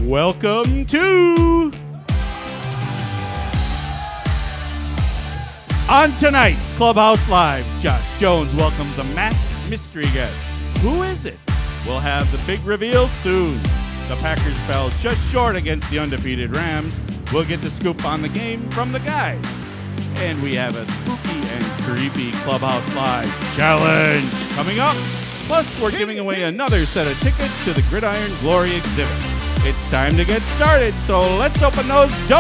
Welcome to... On tonight's Clubhouse Live, Josh Jones welcomes a masked mystery guest. Who is it? We'll have the big reveal soon. The Packers fell just short against the undefeated Rams. We'll get the scoop on the game from the guys. And we have a spooky and creepy Clubhouse Live challenge coming up. Plus, we're giving away another set of tickets to the Gridiron Glory exhibit. It's time to get started, so let's open those doors!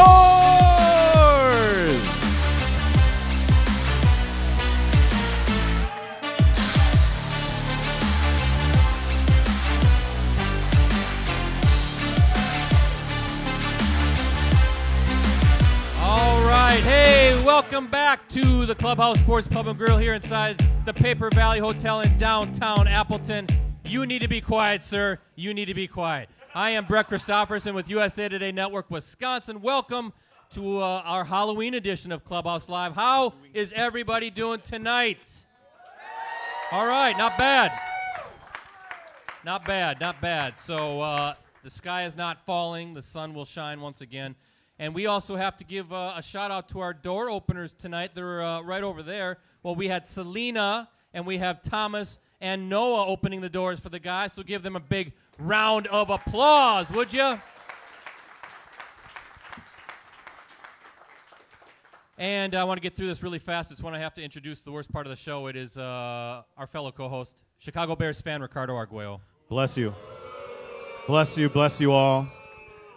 All right, hey, welcome back to the Clubhouse Sports Pub and Grill here inside the Paper Valley Hotel in downtown Appleton. You need to be quiet, sir. You need to be quiet. I am Brett Christopherson with USA Today Network Wisconsin. Welcome to our Halloween edition of Clubhouse Live. How is everybody doing tonight? All right, not bad. Not bad, not bad. So the sky is not falling. The sun will shine once again. And we also have to give a shout-out to our door openers tonight. They're right over there. Well, we had Selena, and we have Thomas and Noah opening the doors for the guys. So give them a big round of applause, would you? And I want to get through this really fast. It's when I have to introduce the worst part of the show. It is our fellow co-host, Chicago Bears fan Ricardo Arguello. Bless you. Bless you, bless you all.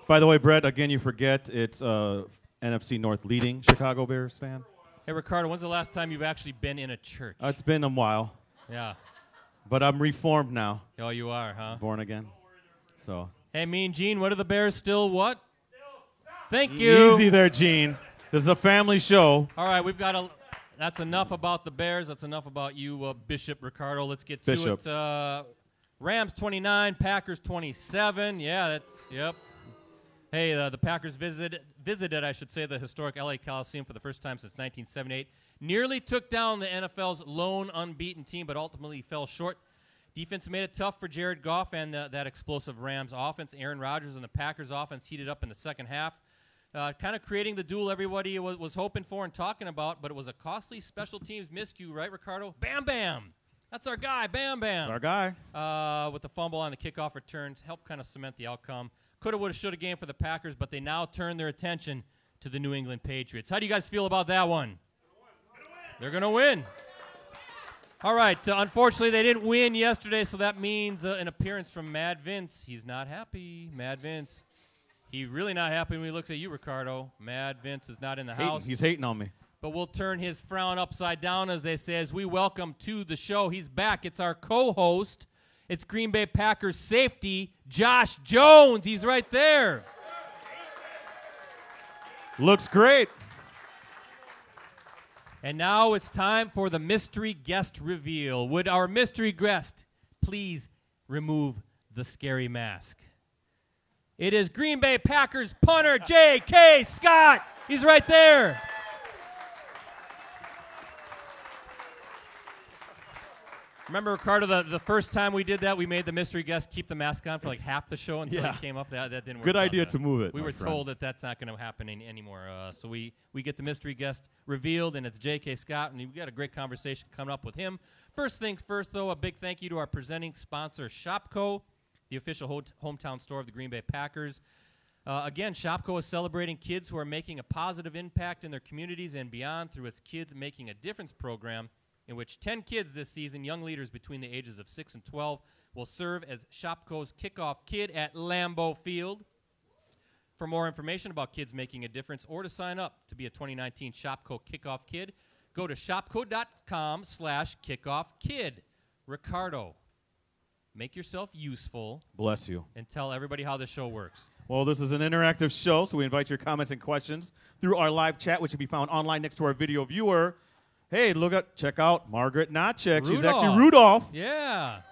By the way, Brett, again, you forget it's NFC North leading Chicago Bears fan. Hey, Ricardo, when's the last time you've actually been in a church? It's been a while. Yeah. But I'm reformed now. Oh, you are, huh? Born again. So. Hey, Mean Gene, what are the Bears still what? Thank you. Easy there, Gene. This is a family show. All right, we've got that's enough about the Bears. That's enough about you, Bishop Ricardo. Let's get to Bishop. it. Rams 29, Packers 27. Yeah, that's, yep. Hey, the Packers visited, I should say, the historic L.A. Coliseum for the first time since 1978. Nearly took down the NFL's lone unbeaten team, but ultimately fell short. Defense made it tough for Jared Goff and that explosive Rams offense. Aaron Rodgers and the Packers offense heated up in the second half, kind of creating the duel everybody was hoping for and talking about, but it was a costly special teams miscue, right, Ricardo? Bam Bam! That's our guy, Bam Bam. That's our guy. With the fumble on the kickoff returns, helped kind of cement the outcome. Coulda, woulda, shoulda game for the Packers, but they now turn their attention to the New England Patriots. How do you guys feel about that one? They're going to win. All right. Unfortunately, they didn't win yesterday, so that means an appearance from Mad Vince. He's not happy. Mad Vince. He's really not happy when he looks at you, Ricardo. Mad Vince is not in the house. He's hating on me. But we'll turn his frown upside down, as they say, as we welcome to the show. He's back. It's our co-host. It's Green Bay Packers safety, Josh Jones. He's right there. Looks great. And now it's time for the mystery guest reveal. Would our mystery guest please remove the scary mask? It is Green Bay Packers punter J.K. Scott. He's right there. Remember, Ricardo, the first time we did that, we made the mystery guest keep the mask on for like half the show until it came up. That didn't work. Good out idea that. to move it. We were told that that's not going to happen anymore. So we get the mystery guest revealed, and it's J.K. Scott, and we've got a great conversation coming up with him. First things first, though, a big thank you to our presenting sponsor, Shopko, the official hometown store of the Green Bay Packers. Again, Shopko is celebrating kids who are making a positive impact in their communities and beyond through its Kids Making a Difference program, in which 10 kids this season, young leaders between the ages of 6 and 12, will serve as Shopko's kickoff kid at Lambeau Field. For more information about Kids Making a Difference or to sign up to be a 2019 Shopko kickoff kid, go to shopko.com/kickoffkid. Ricardo, make yourself useful. Bless you. And tell everybody how the show works. Well, this is an interactive show, so we invite your comments and questions through our live chat, which can be found online next to our video viewer. Hey, check out Margaret Notchek. She's actually Rudolph. Yeah.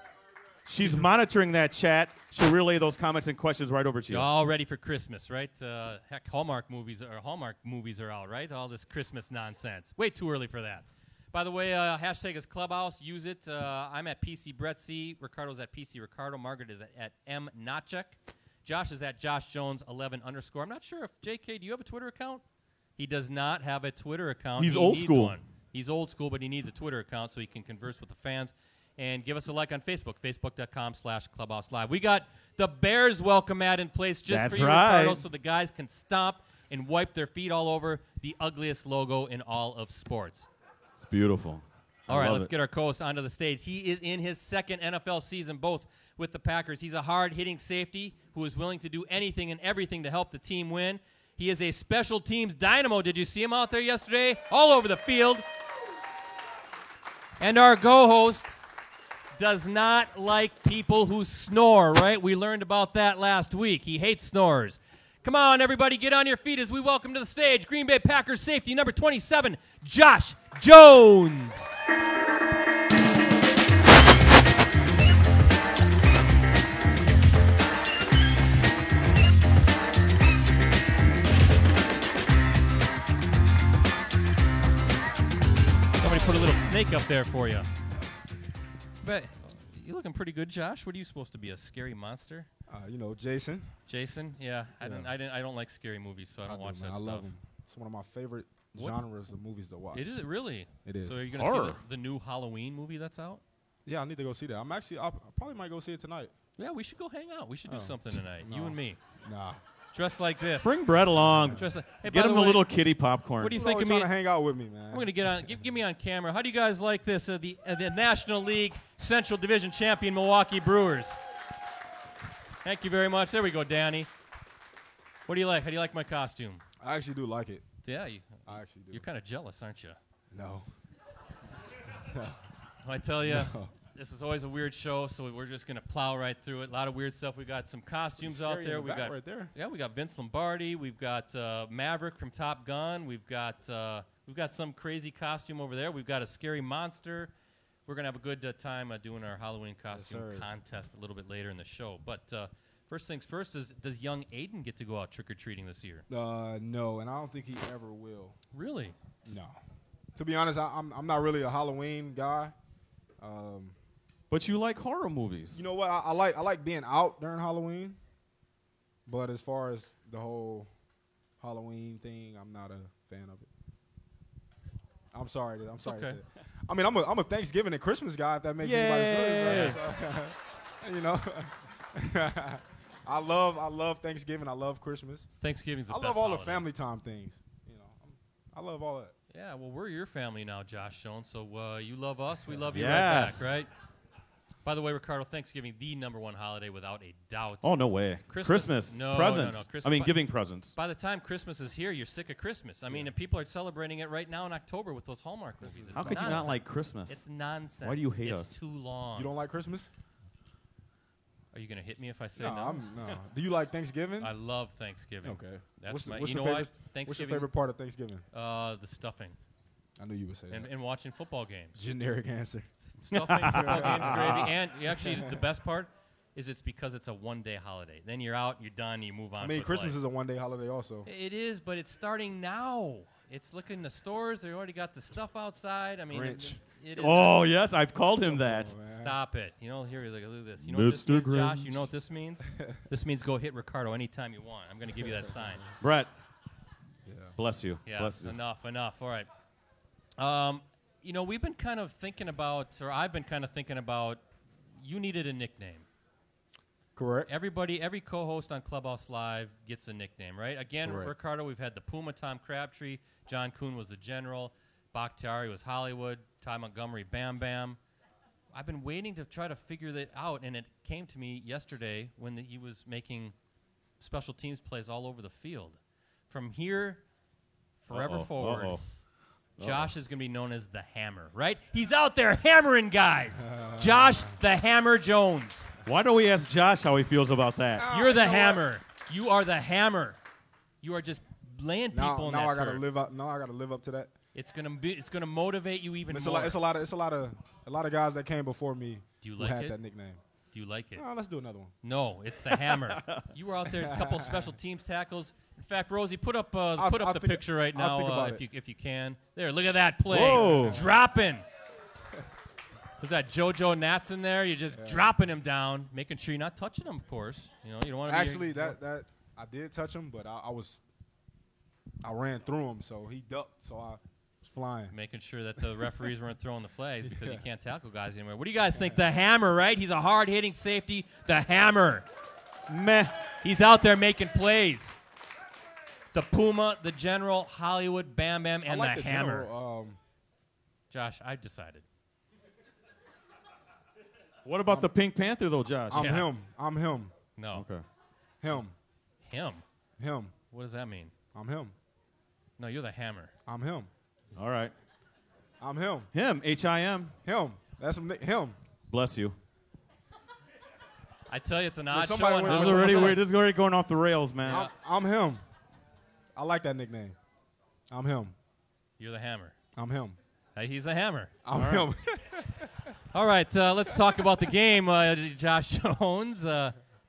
She's monitoring that chat. She'll relay those comments and questions right over to you. You're all ready for Christmas, right? Heck, Hallmark movies are out, right? All this Christmas nonsense. Way too early for that. By the way, hashtag is Clubhouse. Use it. I'm at PC Brett C. Ricardo's at PC Ricardo. Margaret is at M Notchek. Josh is at JoshJones11_. I'm not sure if JK, do you have a Twitter account? He does not have a Twitter account. He's he old needs school. One. He's old school, but he needs a Twitter account so he can converse with the fans. And give us a like on Facebook, facebook.com/Clubhouse Live. We got the Bears welcome mat in place just for you, Ricardo, so the guys can stomp and wipe their feet all over the ugliest logo in all of sports. It's beautiful. All right, let's get our co-host onto the stage. He is in his second NFL season, both with the Packers. He's a hard-hitting safety who is willing to do anything and everything to help the team win. He is a special teams dynamo. Did you see him out there yesterday? All over the field. And our co-host does not like people who snore, right? We learned about that last week. He hates snorers. Come on, everybody, get on your feet as we welcome to the stage Green Bay Packers safety number 27, Josh Jones. Somebody put a little snake up there for you. But you're looking pretty good, Josh. What are you supposed to be, a scary monster? Jason. Jason? Yeah. I don't like scary movies, so I don't watch that stuff. I love them. It's one of my favorite genres of movies to watch. Is it really? It is. So are you going to see the new Halloween movie that's out? Yeah, I need to go see that. I probably might go see it tonight. Yeah, we should go hang out. We should do something tonight. No. You and me. Nah. Dressed like this. Bring Brett along. Hey, get him a little kitty popcorn. What do you think of me? Trying to hang out with me, man. I'm going to get on. Give me on camera. How do you guys like this? The National League Central Division champion Milwaukee Brewers. Thank you very much. There we go, Danny. What do you like? How do you like my costume? I actually do like it. Yeah, I actually do. You're kind of jealous, aren't you? No. I tell you, No. This is always a weird show, so we're just going to plow right through it. A lot of weird stuff. We got some costumes out there. We got right there. Yeah, we got Vince Lombardi. We've got Maverick from Top Gun. We've got some crazy costume over there. We've got a scary monster. We're going to have a good time doing our Halloween costume contest a little bit later in the show. But first things first, does young Aiden get to go out trick-or-treating this year? No, and I don't think he ever will. Really? No. To be honest, I'm not really a Halloween guy. But you like horror movies. You know what? I like being out during Halloween. But as far as the whole Halloween thing, I'm not a fan of it. I'm sorry. I'm sorry. Okay. To say it. I mean, I'm a Thanksgiving and Christmas guy. If that makes anybody feel good. So, I love Thanksgiving. I love Christmas. Thanksgiving's the best I love all holiday. the family time things. I love all that. Yeah, well, we're your family now, Josh Jones. So you love us, we love you Yes. right back, right? By the way, Ricardo, Thanksgiving, the #1 holiday without a doubt. Oh, no way. Christmas. No, presents. no. Christmas. I mean, giving presents. By the time Christmas is here, you're sick of Christmas. I mean, and people are celebrating it right now in October with those Hallmark movies. It's How could you not like Christmas? It's nonsense. Why do you hate us? It's too long. You don't like Christmas? Are you going to hit me if I say No, no? no. Do you like Thanksgiving? I love Thanksgiving. Okay. That's What's my, your you know favorite, what? Thanksgiving. What's your favorite part of Thanksgiving? The stuffing. I knew you would say that. And watching football games. Generic answer. Stuffing, football games, gravy. And actually, the best part is it's because it's a one-day holiday. Then you're out, you're done, you move on. I mean, with Christmas life. is a one-day holiday also. It is, but it's starting now. It's looking in the stores. They already got the stuff outside. I mean, Grinch. it is. Oh, yes, I've called him that. Oh, Stop it. You know, here, look at this. You know what this Mr. means, Josh? Grinch. You know what this means? This means go hit Ricardo anytime you want. I'm going to give you that sign. Brett, Yeah. bless you. Yeah, Bless you. enough. All right. You know, we've been kind of thinking about, or I've been kind of thinking about, you needed a nickname. Correct. Every co-host on Clubhouse Live gets a nickname, right? Again, Correct. Ricardo, we've had the Puma, Tom Crabtree. John Kuhn was the General. Bakhtiari was Hollywood. Ty Montgomery, Bam Bam. I've been waiting to try to figure that out, and it came to me yesterday when he was making special teams plays all over the field. From here, forever forward, Josh is going to be known as the Hammer, right? He's out there hammering guys. Josh the Hammer Jones. Why don't we ask Josh how he feels about that? You're the Hammer. You are the Hammer. You are just laying people in that I turf. gotta live up. Now I gotta live up to that. It's gonna motivate you even It's more. a lot of guys that came before me Do you who like had it? that nickname. Do you like it? No, let's do another one. No, it's the Hammer. You were out there, a couple special teams tackles. In fact, Rosie, put up I'll the think- picture right I'll think now about if you can. There, look at that play. Whoa. Dropping. Was that JoJo Nats in there? You're just dropping him down, making sure you're not touching him, of course. You know, you don't want to Actually, that I did touch him, but I ran through him, so he ducked, so I was flying. Making sure that the referees weren't throwing the flags because you can't tackle guys anymore. What do you guys think? The Hammer, right? He's a hard-hitting safety. The Hammer. Meh. He's out there making plays. The Puma, the General, Hollywood, Bam Bam, and I like the Hammer. Josh, I've decided. What about the Pink Panther, though, Josh? I'm him. No. Okay. Him. Him? What does that mean? I'm him. No, you're the Hammer. I'm him. All right. I'm him. Him. H-I-M. Him. That's him. Bless you. I tell you, it's an odd show. somebody went- This is already weird. This is already going off the rails, man. I'm him. I like that nickname. I'm him. You're the Hammer. I'm him. Hey, he's the Hammer. I'm him. All right, let's talk about the game, Josh Jones.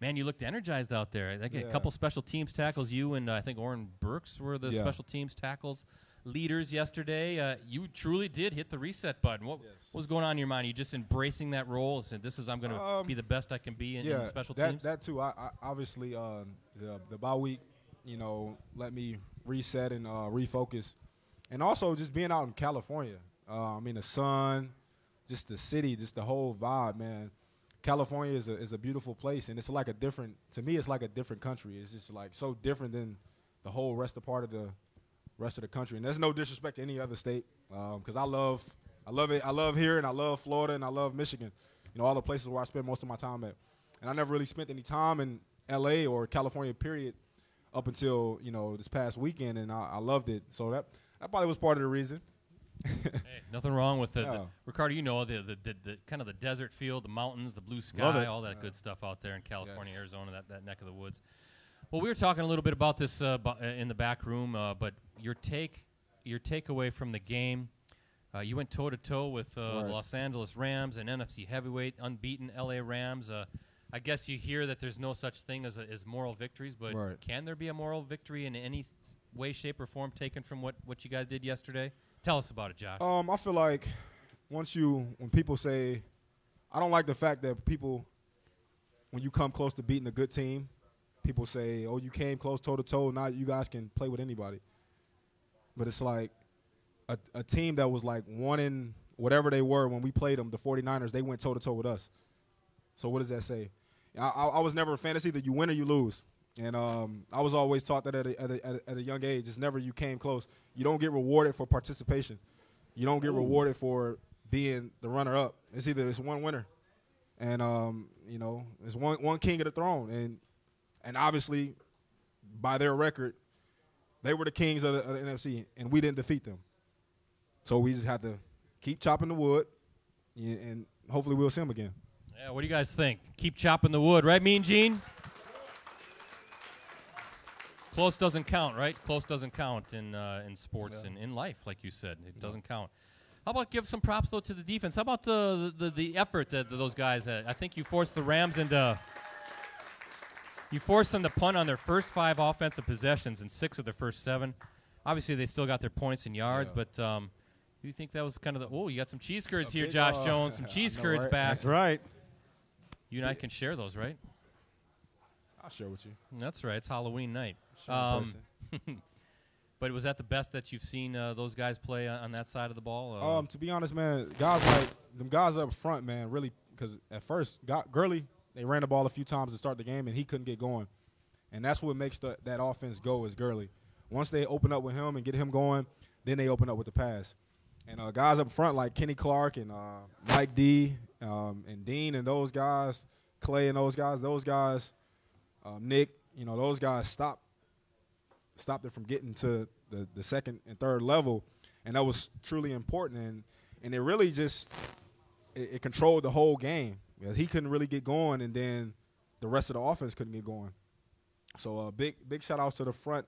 Man, you looked energized out there. I get a couple special teams tackles. You and I think Orrin Burks were the special teams tackles leaders yesterday. You truly did hit the reset button. What was going on in your mind? Are you just embracing that role and said, I'm going to be the best I can be in special teams? That too. I obviously the bye week, let me reset and refocus, and also just being out in California. I mean, the sun, just the city, just the whole vibe, man. California is a beautiful place, and it's like to me, it's like a different country. It's just like so different than the whole rest of the country. And there's no disrespect to any other state, because I love it. I love here, and I love Florida, and I love Michigan. All the places where I spend most of my time at. And I never really spent any time in L.A. or California, period, up until this past weekend, and I loved it. So that probably was part of the reason. Hey, nothing wrong with the Ricardo. The kind of the desert feel, the mountains, the blue sky, all that good stuff out there in California, Arizona, that neck of the woods. Well, we were talking a little bit about this in the back room, but your takeaway from the game, you went toe to toe with the Los Angeles Rams, an NFC heavyweight, unbeaten LA Rams. I guess you hear that there's no such thing as moral victories, but can there be a moral victory in any way, shape, or form taken from what you guys did yesterday? Tell us about it, Josh. I feel like when people say, I don't like the fact that people, when you come close to beating a good team, people say, oh, you came close toe-to-toe, now you guys can play with anybody. But it's like a team that was like one in whatever they were when we played them, the 49ers, they went toe-to-toe with us. So what does that say? I was never a fan. It's either you win or you lose. And I was always taught that at a young age. It's never you came close. You don't get rewarded for participation. You don't get rewarded for being the runner-up. It's one winner. And, it's one king of the throne. And obviously, by their record, they were the kings of the NFC, and we didn't defeat them. So we just have to keep chopping the wood, and hopefully we'll see them again. Yeah, what do you guys think? Keep chopping the wood, right, Mean Gene? Close doesn't count, right? Close doesn't count in sports and in life, like you said. It doesn't count. How about give some props, though, to the defense? How about the effort that those guys had? I think you forced the Rams into – you forced them to punt on their first 5 offensive possessions and 6 of their first 7. Obviously, they still got their points and yards, but do you think that was kind of you got some cheese curds here, Josh Jones, some cheese curds back. That's right. You and I can share those, right? I'll share with you. That's right. It's Halloween night. But was that the best that you've seen those guys play on that side of the ball? To be honest, man, guys up front, man, really, because at first, Gurley, they ran the ball a few times to start the game, and he couldn't get going. And that's what makes that offense go is Gurley. Once they open up with him and get him going, then they open up with the pass. And guys up front like Kenny Clark and Mike D and Dean and those guys, Clay and those guys, Nick, those guys stopped it from getting to the second and third level, and that was truly important. And it really just it controlled the whole game because he couldn't really get going, and then the rest of the offense couldn't get going. So big shout outs to the front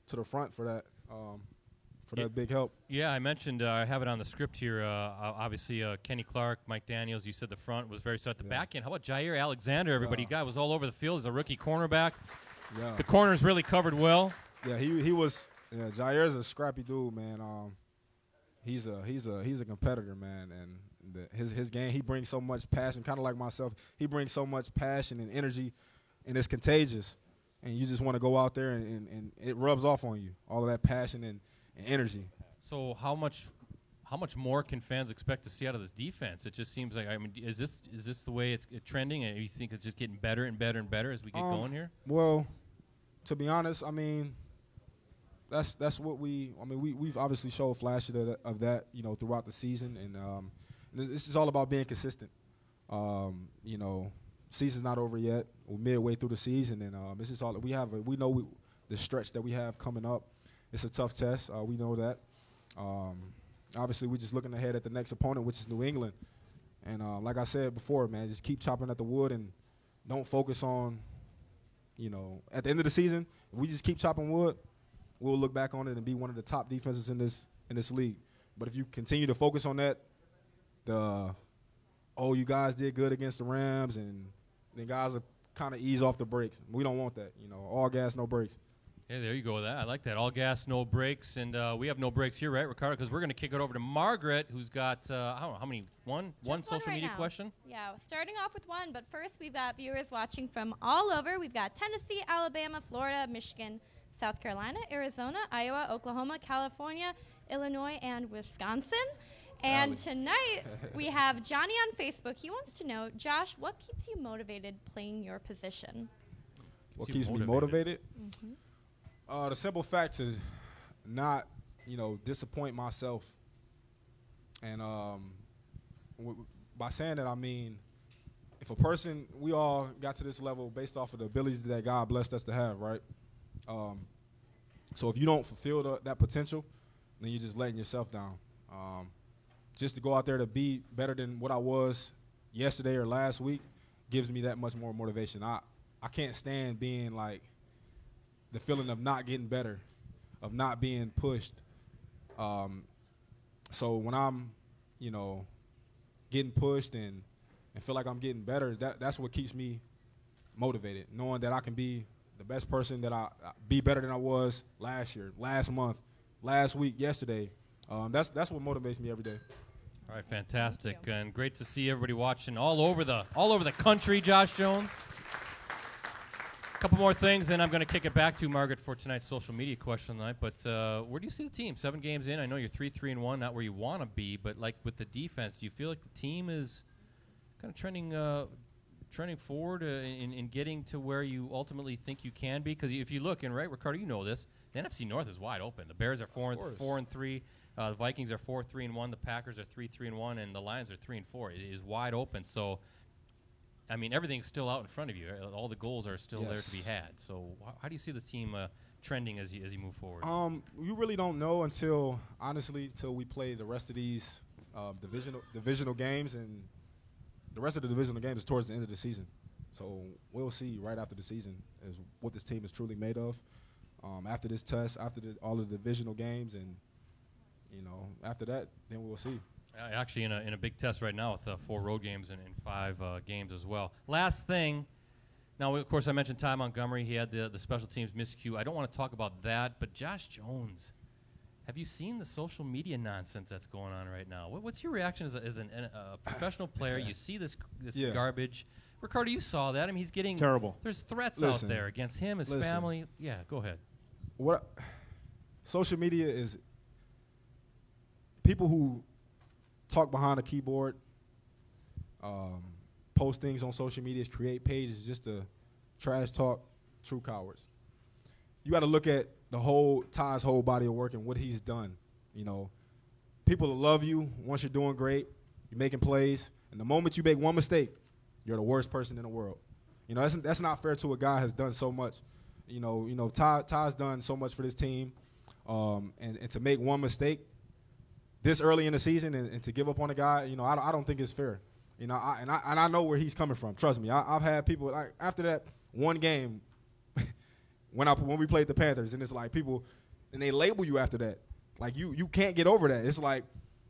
for that. That big help. Yeah, I mentioned I have it on the script here. Obviously, Kenny Clark, Mike Daniels. You said the front was very set. The back end. How about Jair Alexander? Everybody guy was all over the field as a rookie cornerback. Yeah. The corners really covered well. Yeah, he was. Yeah, Jair's a scrappy dude, man. He's a competitor, man, his game. He brings so much passion, kind of like myself. He brings so much passion and energy, and it's contagious. And you just want to go out there, and it rubs off on you, all of that passion and energy. So how much more can fans expect to see out of this defense? It just seems like, I mean, is this the way it's trending? And you think it's just getting better and better and better as we get going here? Well, to be honest, I mean, that's what we've obviously showed flashes of that, you know, throughout the season, and this is all about being consistent. You know, season's not over yet. We're midway through the season, and this is all we know. The stretch that we have coming up, it's a tough test. We know that. Obviously, we're just looking ahead at the next opponent, which is New England. And like I said before, man, just keep chopping at the wood and don't focus on, you know, at the end of the season, if we just keep chopping wood, we'll look back on it and be one of the top defenses in this league. But if you continue to focus on that, you guys did good against the Rams, and then guys are kind of ease off the brakes. We don't want that, you know, all gas, no brakes. Yeah, there you go with that. I like that. All gas, no brakes. And we have no brakes here, right, Ricardo? Because we're going to kick it over to Margaret, who's got, I don't know, how many? One social media question? Yeah, starting off with one. But first, we've got viewers watching from all over. We've got Tennessee, Alabama, Florida, Michigan, South Carolina, Arizona, Iowa, Oklahoma, California, Illinois, and Wisconsin. And tonight, we have Johnny on Facebook. He wants to know, Josh, what keeps you motivated playing your position? What keeps me motivated? Mm-hmm. The simple fact to not, you know, disappoint myself. And by saying that, I mean, if a person, we all got to this level based off of the abilities that God blessed us to have, right? So if you don't fulfill that potential, then you're just letting yourself down. Just to go out there to be better than what I was yesterday or last week gives me that much more motivation. I can't stand being like the feeling of not getting better, of not being pushed. So when I'm, you know, getting pushed and feel like I'm getting better, that's what keeps me motivated, knowing that I can be the best person, that I be better than I was last year, last month, last week, yesterday. That's what motivates me every day. All right, fantastic, and great to see everybody watching all over the country. Josh Jones. A couple more things, and I'm going to kick it back to Margaret for tonight's social media question tonight. But where do you see the team? 7 games in, I know you're 3-3-1, not where you want to be, but like with the defense, do you feel like the team is kind of trending forward in getting to where you ultimately think you can be? Because if you look, and right, Ricardo, you know this, the NFC North is wide open. The Bears are 4-3. The Vikings are 4-3-1. The Packers are 3-3-1, and the Lions are 3-4. It is wide open. So, I mean, everything's still out in front of you. All the goals are still there to be had. So, how do you see this team trending as you move forward? You really don't know until we play the rest of these divisional games, and the rest of the divisional games is towards the end of the season. So we'll see right after the season is what this team is truly made of. After this test, after all of the divisional games, and you know, after that, then we'll see. Actually, in a big test right now with 4 road games and 5 games as well. Last thing. Now, of course, I mentioned Ty Montgomery. He had the special teams miscue. I don't want to talk about that, but Josh Jones, have you seen the social media nonsense that's going on right now? What's your reaction as a professional player? You see this garbage. Ricardo, you saw that. I mean, he's getting terrible. There's threats out there against him, his family. Yeah, go ahead. Social media is people who talk behind a keyboard, post things on social media, create pages just to trash talk, true cowards. You got to look at Ty's whole body of work and what he's done. You know, people will love you once you're doing great, you're making plays, and the moment you make one mistake, you're the worst person in the world. You know, that's not fair to a guy who's done so much. You know, Ty's done so much for this team, and to make one mistake this early in the season and to give up on a guy, you know, I don't think it's fair. You know, I know where he's coming from. Trust me, I've had people after that one game when we played the Panthers, and it's like people, and they label you after that. Like you can't get over that. It's like,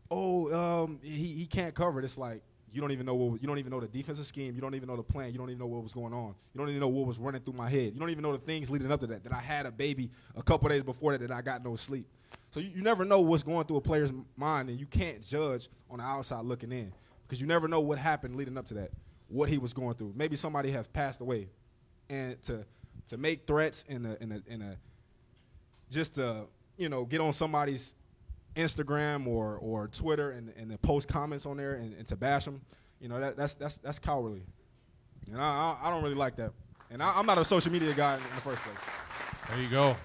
he can't cover it. It's like you don't even know the defensive scheme. You don't even know the plan. You don't even know what was going on. You don't even know what was running through my head. You don't even know the things leading up to that. That I had a baby a couple days before that I got no sleep. So you never know what's going through a player's mind, and you can't judge on the outside looking in. because you never know what happened leading up to that, what he was going through. Maybe somebody has passed away, and to make threats just to get on somebody's Instagram or Twitter and then post comments on there and to bash them, that's cowardly, and I don't really like that. And I'm not a social media guy in the first place. There you go.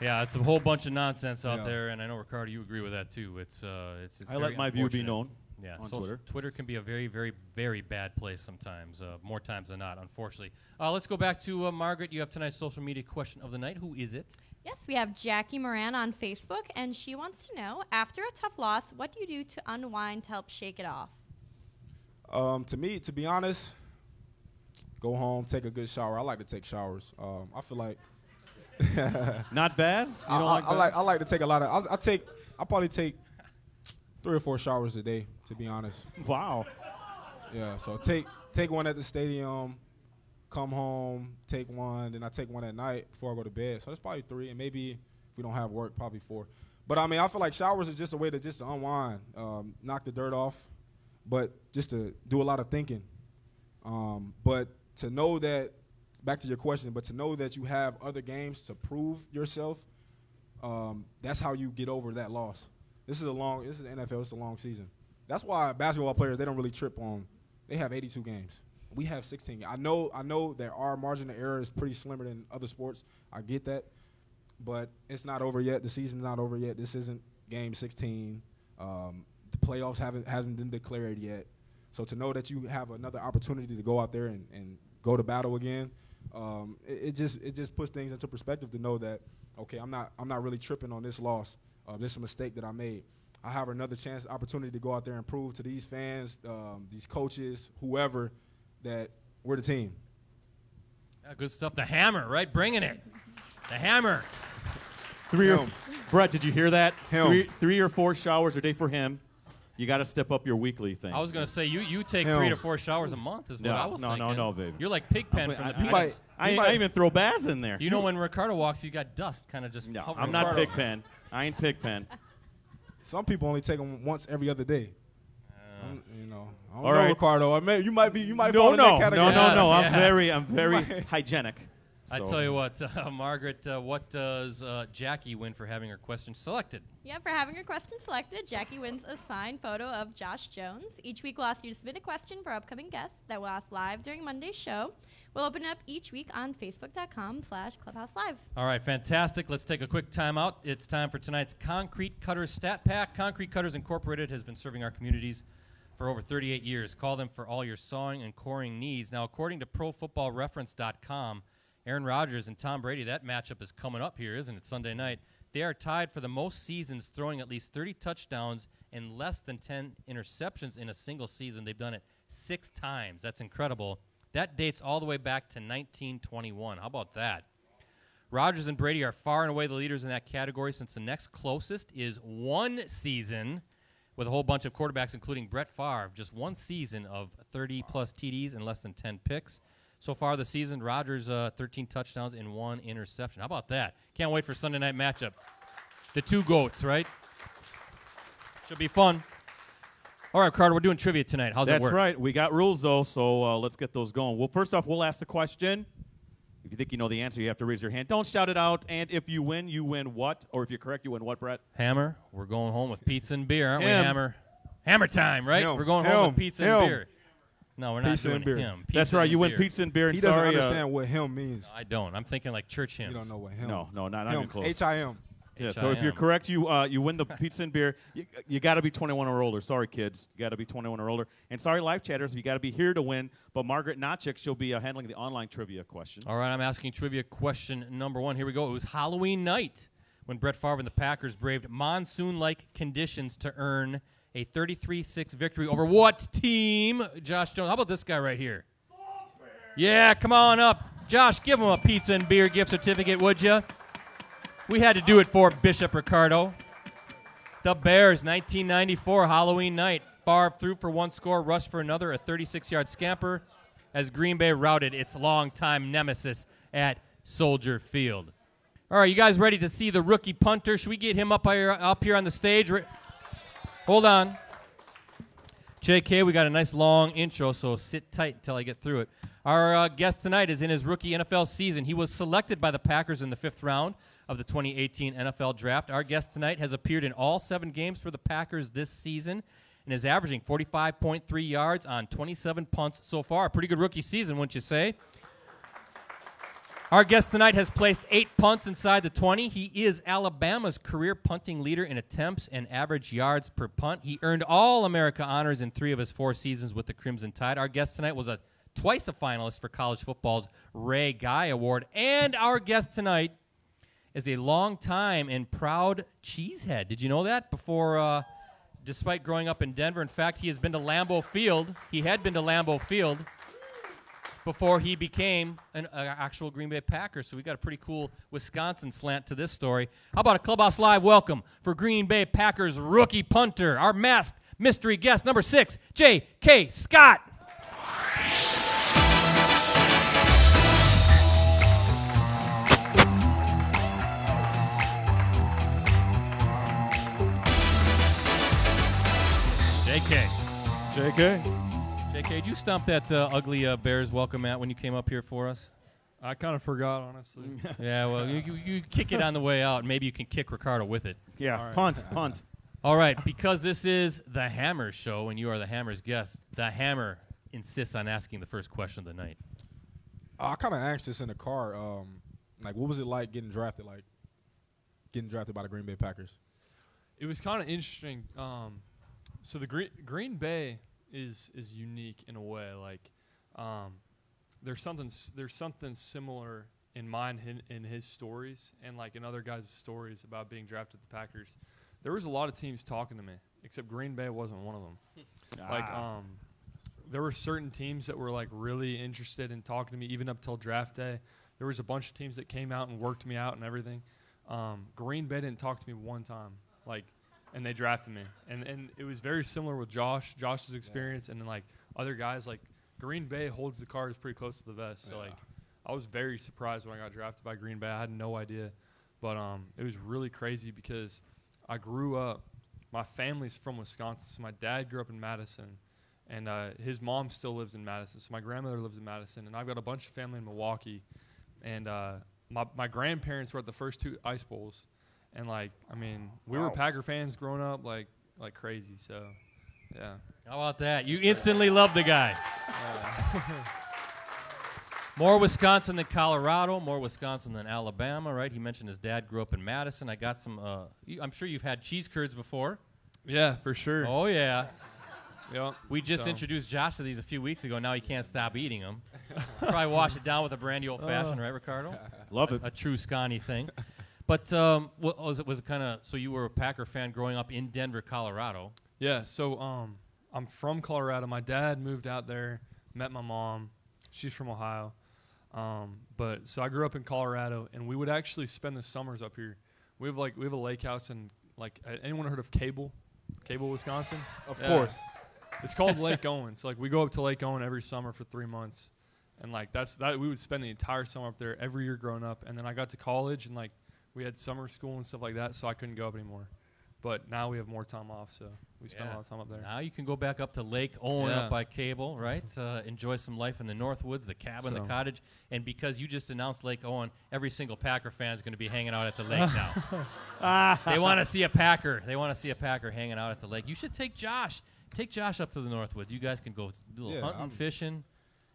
Yeah, it's a whole bunch of nonsense out there, and I know, Ricardo, you agree with that too. It's I let my view be known. Yeah, on Twitter. Twitter can be a very, very, very bad place sometimes, more times than not, unfortunately. Let's go back to Margaret. You have tonight's social media question of the night. Who is it? Yes, we have Jackie Moran on Facebook, and she wants to know, after a tough loss, what do you do to unwind to help shake it off? To me, to be honest, go home, take a good shower. I like to take showers. I feel like not baths? You don't I like to take a lot of. I probably take 3 or 4 showers a day, to be honest. Wow. Yeah. So take one at the stadium, come home, take one, then I take one at night before I go to bed. So that's probably 3, and maybe if we don't have work, probably 4. But I mean, I feel like showers is just a way to just unwind, knock the dirt off, but just to do a lot of thinking. But to know that, back to your question, but to know that you have other games to prove yourself, that's how you get over that loss. This is the NFL, it's a long season. That's why basketball players, they don't really trip on, they have 82 games. We have 16. I know that our margin of error is pretty slimmer than other sports. I get that. But it's not over yet. The season's not over yet. This isn't game 16. The playoffs hasn't been declared yet. So to know that you have another opportunity to go out there and go to battle again, it just puts things into perspective to know that, okay, I'm not really tripping on this loss. This is a mistake that I made. I have another opportunity to go out there and prove to these fans, these coaches, whoever, that we're the team. Yeah, good stuff. The hammer, right? Bringing it. The hammer. Brett, did you hear that? Him. 3 or 4 showers a day for him. You got to step up your weekly thing. I was going to say, you take 3 to 4 showers a month is what I was thinking. No, baby. You're like Pigpen from the Peanuts. I even throw baths in there. You know when Ricardo walks, he's got dust kind of just No, hovering I'm not around. Pigpen. I ain't Pigpen. Some people only take them once every other day. I don't All know, right. Ricardo. You might fall in that category. No. Yes. I'm very hygienic. I tell you what, Margaret, what does Jackie win for having her question selected? Yeah, for having your question selected, Jackie wins a signed photo of Josh Jones. Each week we'll ask you to submit a question for upcoming guests that we'll ask live during Monday's show. We'll open it up each week on facebook.com/clubhouselive. All right, fantastic. Let's take a quick time out. It's time for tonight's Concrete Cutters Stat Pack. Concrete Cutters Incorporated has been serving our communities for over 38 years. Call them for all your sawing and coring needs. Now, according to ProFootballReference.com, Aaron Rodgers and Tom Brady, that matchup is coming up here, isn't it, Sunday night? They are tied for the most seasons throwing at least 30 touchdowns and less than 10 interceptions in a single season. They've done it 6 times. That's incredible. That dates all the way back to 1921. How about that? Rodgers and Brady are far and away the leaders in that category, since the next closest is 1 season with a whole bunch of quarterbacks, including Brett Favre, just 1 season of 30-plus TDs and less than 10 picks. So far this season, Rodgers 13 touchdowns and 1 interception. How about that? Can't wait for Sunday night matchup. The 2 GOATs, right? Should be fun. All right, Carter, we're doing trivia tonight. How's that work? That's right. We got rules, though, so let's get those going. Well, first off, we'll ask the question. If you think you know the answer, you have to raise your hand. Don't shout it out. And if you win what? Or if you're correct, you win what, Brett? Hammer. We're going home with pizza and beer, aren't we, Hammer? Hammer time, right? We're going home with pizza and beer. No, we're not Pizza doing and beer. him. That's right. You win pizza and beer. And He doesn't sorry, understand what him means. I don't. I'm thinking like church hymns. You don't know what him. No, not him. even close. H-I-M. Yeah, so if you're correct, you win the pizza and beer. You got to be 21 or older. Sorry, kids. You got to be 21 or older. And sorry, live chatters, you got to be here to win. But Margaret Notchik, she'll be handling the online trivia questions. All right, I'm asking trivia question number 1. Here we go. It was Halloween night when Brett Favre and the Packers braved monsoon-like conditions to earn a 33-6 victory over what team? Josh Jones. How about this guy right here? Yeah, come on up. Josh, give him a pizza and beer gift certificate, would you? We had to do it for Bishop Ricardo. The Bears, 1994, Halloween night. Favre threw for 1 score, rushed for another, a 36-yard scamper, as Green Bay routed its longtime nemesis at Soldier Field. All right, you guys ready to see the rookie punter? Should we get him up here on the stage? Hold on. JK, we got a nice long intro, so sit tight until I get through it. Our guest tonight is in his rookie NFL season. He was selected by the Packers in the 5th round of the 2018 NFL Draft. Our guest tonight has appeared in all 7 games for the Packers this season and is averaging 45.3 yards on 27 punts so far. A pretty good rookie season, wouldn't you say? Our guest tonight has placed 8 punts inside the 20. He is Alabama's career punting leader in attempts and average yards per punt. He earned All-America honors in 3 of his 4 seasons with the Crimson Tide. Our guest tonight was twice a finalist for college football's Ray Guy Award. And our guest tonight is a long-time and proud cheesehead. Did you know that? Despite growing up in Denver, in fact, he has been to Lambeau Field. He had been to Lambeau Field before he became an actual Green Bay Packer. So we got a pretty cool Wisconsin slant to this story. How about a Clubhouse Live welcome for Green Bay Packers rookie punter, our masked mystery guest, number 6, J.K. Scott. JK. JK, did you stomp that ugly Bears welcome mat when you came up here for us? I kind of forgot, honestly. Yeah, well, you kick it on the way out, and maybe you can kick Ricardo with it. Yeah, All right. punt. All right, because this is the Hammer show, and you are the Hammer's guest, the Hammer insists on asking the first question of the night. I kind of asked this in the car. Like, what was it like getting drafted by the Green Bay Packers? It was kind of interesting. So the Green Bay is unique in a way. Like, there's something similar in mine in his stories and like in other guys' stories about being drafted to the Packers. There was a lot of teams talking to me, except Green Bay wasn't one of them. Like, there were certain teams that were like really interested in talking to me even up till draft day. There was a bunch of teams that came out and worked me out and everything. Green Bay didn't talk to me one time. Like, and they drafted me. And it was very similar with Josh's experience, and then, like, other guys. Like, Green Bay holds the cards pretty close to the vest. So, like, I was very surprised when I got drafted by Green Bay. I had no idea. But it was really crazy because I grew up. My family's from Wisconsin. So my dad grew up in Madison, and his mom still lives in Madison. So my grandmother lives in Madison, and I've got a bunch of family in Milwaukee. And my grandparents were at the first 2 Ice Bowls. And, like, I mean, we were Packer fans growing up like crazy. So, yeah. How about that? You instantly loved the guy. More Wisconsin than Colorado, more Wisconsin than Alabama, right? He mentioned his dad grew up in Madison. I got some, I'm sure you've had cheese curds before. Yeah, for sure. Oh, yeah. Yeah. We just introduced Josh to these a few weeks ago. Now he can't stop eating them. Probably wash it down with a brandy old-fashioned, right, Ricardo? Love it. A true Scotty thing. But was it kind of, so you were a Packer fan growing up in Denver, Colorado? Yeah, so I'm from Colorado. My dad moved out there, met my mom. She's from Ohio. But so I grew up in Colorado, and we would actually spend the summers up here. We have a lake house in, like, anyone heard of Cable, Wisconsin? Of course. It's called Lake Owen. So, like, we go up to Lake Owen every summer for 3 months. And, like, we would spend the entire summer up there every year growing up. And then I got to college, and, like, we had summer school and stuff like that, so I couldn't go up anymore. But now we have more time off, so we spend a lot of time up there. Now you can go back up to Lake Owen up by Cable, right? Enjoy some life in the Northwoods, the cabin, the cottage. And because you just announced Lake Owen, every single Packer fan is going to be hanging out at the lake now. They want to see a Packer. They want to see a Packer hanging out at the lake. You should take Josh. Take Josh up to the Northwoods. You guys can go do a little hunting, fishing,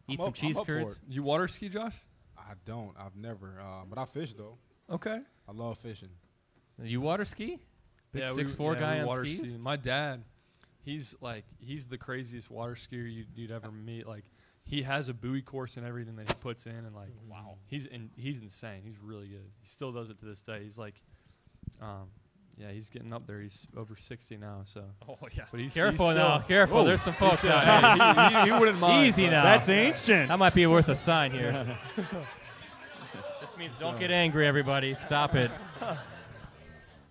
eat some cheese curds. You water ski, Josh? I don't. I've never. But I fish, though. Okay. I love fishing. You water ski? Big 6'4" guy on skis? My dad, he's the craziest water skier you'd ever meet. Like, he has a buoy course and everything that he puts in, and, like, wow, he's insane. He's really good. He still does it to this day. He's like, he's getting up there. He's over 60 now, so. Oh yeah. But careful now. Careful. Oh, there's some folks out here. He wouldn't mind. Easy now. That's ancient. That might be worth a sign here. This means don't get angry, everybody. Stop it.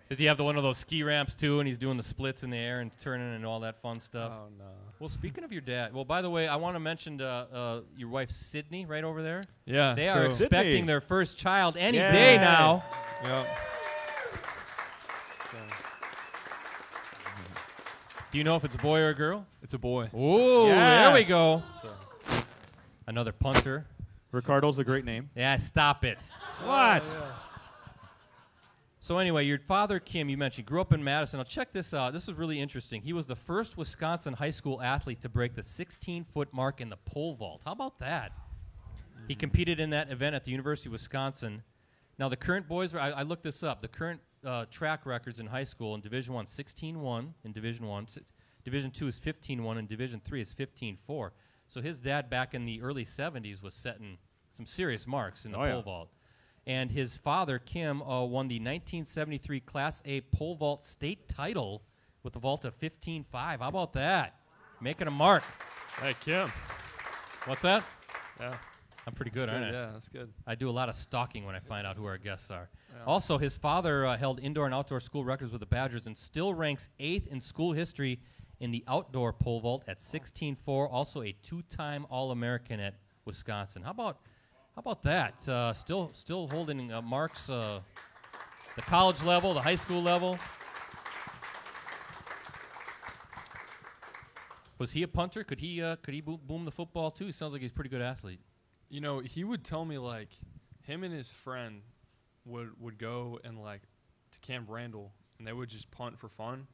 Does he have one of those ski ramps too, and he's doing the splits in the air and turning and all that fun stuff? Oh no. Well, speaking of your dad, by the way, I want to mention your wife Sydney right over there. Yeah. They are expecting Sydney. their first child any day now. Yep. Do you know if it's a boy or a girl? It's a boy. Ooh, there we Yes. go. So. Another punter. Ricardo's a great name. Yeah, stop it. What? So anyway, your father, Kim, you mentioned, grew up in Madison. Now check this out. This is really interesting. He was the first Wisconsin high school athlete to break the 16-foot mark in the pole vault. How about that? He competed in that event at the University of Wisconsin. Now the current boys, I looked this up. The current track records in high school in Division I, 16-1 in Division I. Division II is 15-1, and Division III is 15-4. So his dad back in the early 70s was setting some serious marks in the pole vault. And his father, Kim, won the 1973 Class A pole vault state title with a vault of 15.5. How about that? Making a mark. Hey, Kim. What's that? Yeah. I'm pretty good, aren't I? Yeah, that's good. I do a lot of stalking when I find out who our guests are. Yeah. Also, his father held indoor and outdoor school records with the Badgers and still ranks 8th in school history in the outdoor pole vault at 16.4. Also a 2-time All-American at Wisconsin. How about that? Still holding marks, the college level, the high school level. Was he a punter? Could he boom the football too? He sounds like he's a pretty good athlete. You know, he would tell me, like, him and his friend would go and, like, to Camp Randall, and they would just punt for fun.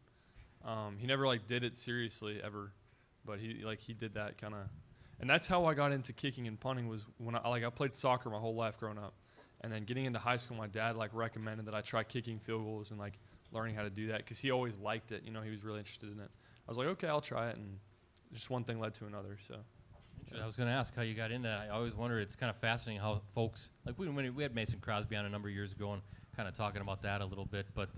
He never, like, did it seriously ever, but he did that kind of. And that's how I got into kicking and punting was when I played soccer my whole life growing up. And then getting into high school, my dad, like, recommended that I try kicking field goals and, like, learning how to do that because he always liked it. You know, he was really interested in it. I was like, okay, I'll try it, and just one thing led to another, so. I was going to ask how you got into that. I always wonder, it's kind of fascinating how folks, like when we had Mason Crosby on a number of years ago and kind of talking about that a little bit, but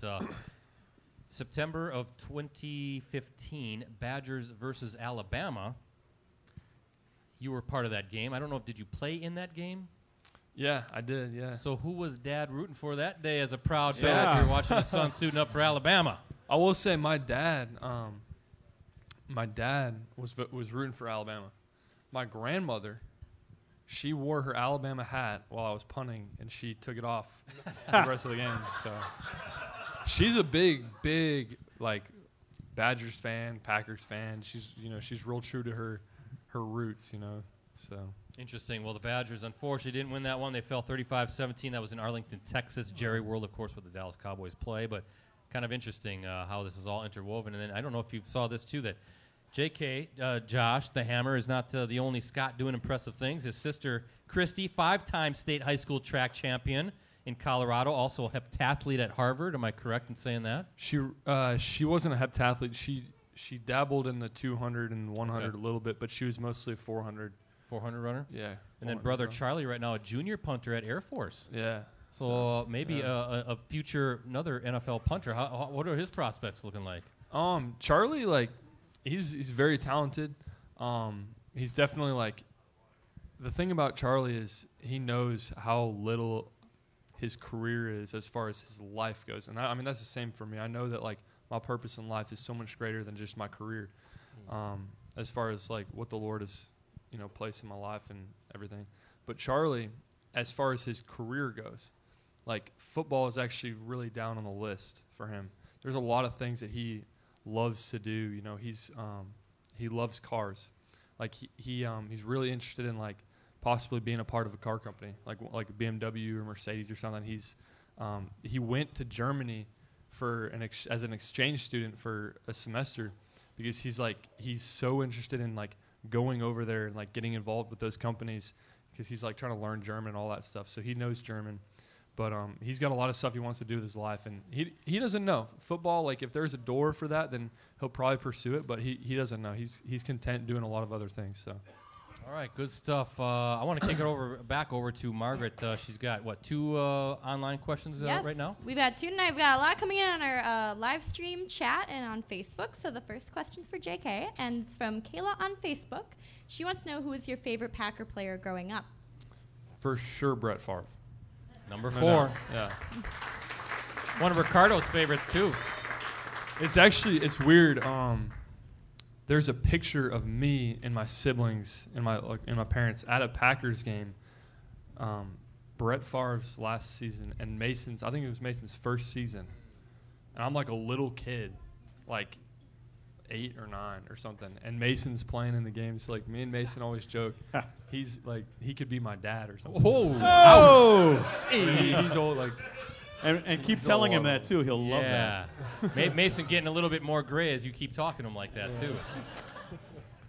September of 2015, Badgers versus Alabama, you were part of that game. I don't know, did you play in that game? Yeah, I did, yeah. So who was Dad rooting for that day as a proud Badger watching his son suiting up for Alabama? I will say my dad was rooting for Alabama. My grandmother, she wore her Alabama hat while I was punting, and she took it off the rest of the game. So she's a big like Badgers fan, Packers fan. She's real true to her roots, you know. So interesting. Well, the Badgers unfortunately didn't win that one. They fell 35-17. That was in Arlington, Texas. Jerry World, of course, where the Dallas Cowboys play, but kind of interesting how this is all interwoven. And then I don't know if you saw this too, that J.K., Josh, the Hammer, is not the only Scot doing impressive things. His sister, Christy, 5-time state high school track champion in Colorado, also a heptathlete at Harvard. Am I correct in saying that? She wasn't a heptathlete. She dabbled in the 200 and 100 a little bit, but she was mostly a 400. 400 runner? Yeah. And then brother Charlie right now, a junior punter at Air Force. Yeah. So maybe a future, another NFL punter. What are his prospects looking like? Charlie, like, he's very talented. He's definitely, like, the thing about Charlie is he knows how little his career is as far as his life goes. And I mean, that's the same for me. I know that, like, my purpose in life is so much greater than just my career. As far as, like, what the Lord has, you know, placed in my life and everything. But Charlie, as far as his career goes, like, football is actually really down on the list for him. There's a lot of things that he loves to do. You know, he loves cars. Like, he's really interested in, like, possibly being a part of a car company, like BMW or Mercedes or something. He went to Germany for as an exchange student for a semester because he's so interested in, like, going over there and, like, getting involved with those companies because he's, like, trying to learn German and all that stuff. So he knows German. But he's got a lot of stuff he wants to do with his life, and he doesn't know. Football, like, if there's a door for that, then he'll probably pursue it, but he doesn't know. He's content doing a lot of other things. So, all right, good stuff. I want to kick it back over to Margaret. She's got, 2 online questions right now? We've got 2 tonight. We've got a lot coming in on our live stream chat and on Facebook. So the first question's for JK, and it's from Kayla on Facebook. She wants to know, who is your favorite Packer player growing up? for sure, Brett Favre. Number No 4. doubt. Yeah. One of Ricardo's favorites, too. It's weird. There's a picture of me and my siblings and my parents at a Packers game. Brett Favre's last season and Mason's. I think it was Mason's first season, and I'm like a little kid, like 8 or 9 or something, and Mason's playing in the game. So like me and Mason always joke, he's like he could be my dad or something. He's old like. And keep telling him that too. He'll love that. Mason getting a little bit more gray as you keep talking to him like that too.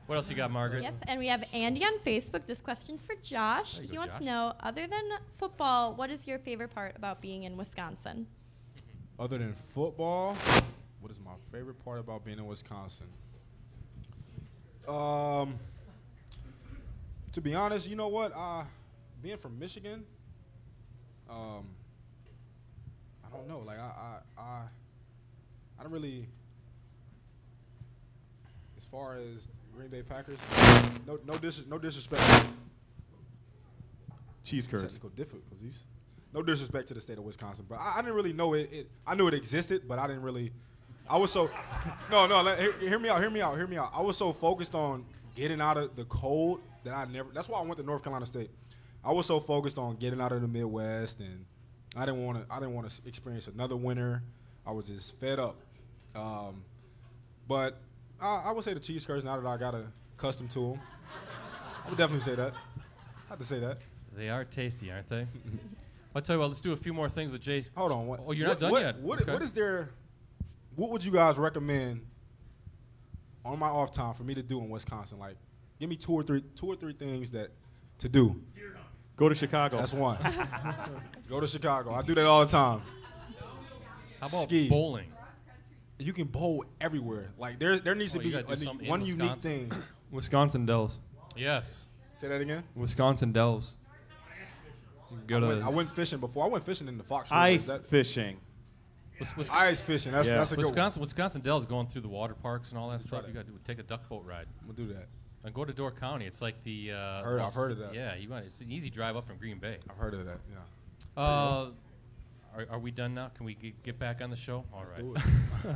What else you got, Margaret? Yes, and we have Andy on Facebook. This question's for Josh. He wants to know, other than football, what is your favorite part about being in Wisconsin? Other than football, what is my favorite part about being in Wisconsin? To be honest, you know what? Being from Michigan, I don't know. Like I don't really. As far as Green Bay Packers, no disrespect. Cheese curds. Technical difficulties. No disrespect to the state of Wisconsin, but I didn't really know it. I knew it existed, but I didn't really. I was so. No. Hear me out. I was so focused on getting out of the cold that I never. That's why I went to North Carolina State. I was so focused on getting out of the Midwest, and I didn't want to experience another winter. I was just fed up. But I would say the cheese curds, now that I got accustomed to them. I would definitely say that. I have to say that. They are tasty, aren't they? I'll tell you what, let's do a few more things with Jason. Hold on. Oh, you're not done yet? What is there? What would you guys recommend on my off time for me to do in Wisconsin? Like, give me two or three things to do. Go to Chicago. That's one. Go to Chicago. I do that all the time. How about Ski. bowling? You can bowl everywhere. Like there needs to be one unique thing. Wisconsin Dells. Yes. Say that again. Wisconsin Dells. I went fishing before. I went fishing in the Fox River. Ice fishing. Ice fishing. That's a good one. Wisconsin Dells going through the water parks and all that stuff. You got to take a duck boat ride. I'm gonna do that. And go to Door County. It's like the. I've heard of that. Yeah, it's an easy drive up from Green Bay. I've heard of that. Yeah. Are we done now? Can we get back on the show? All right. Do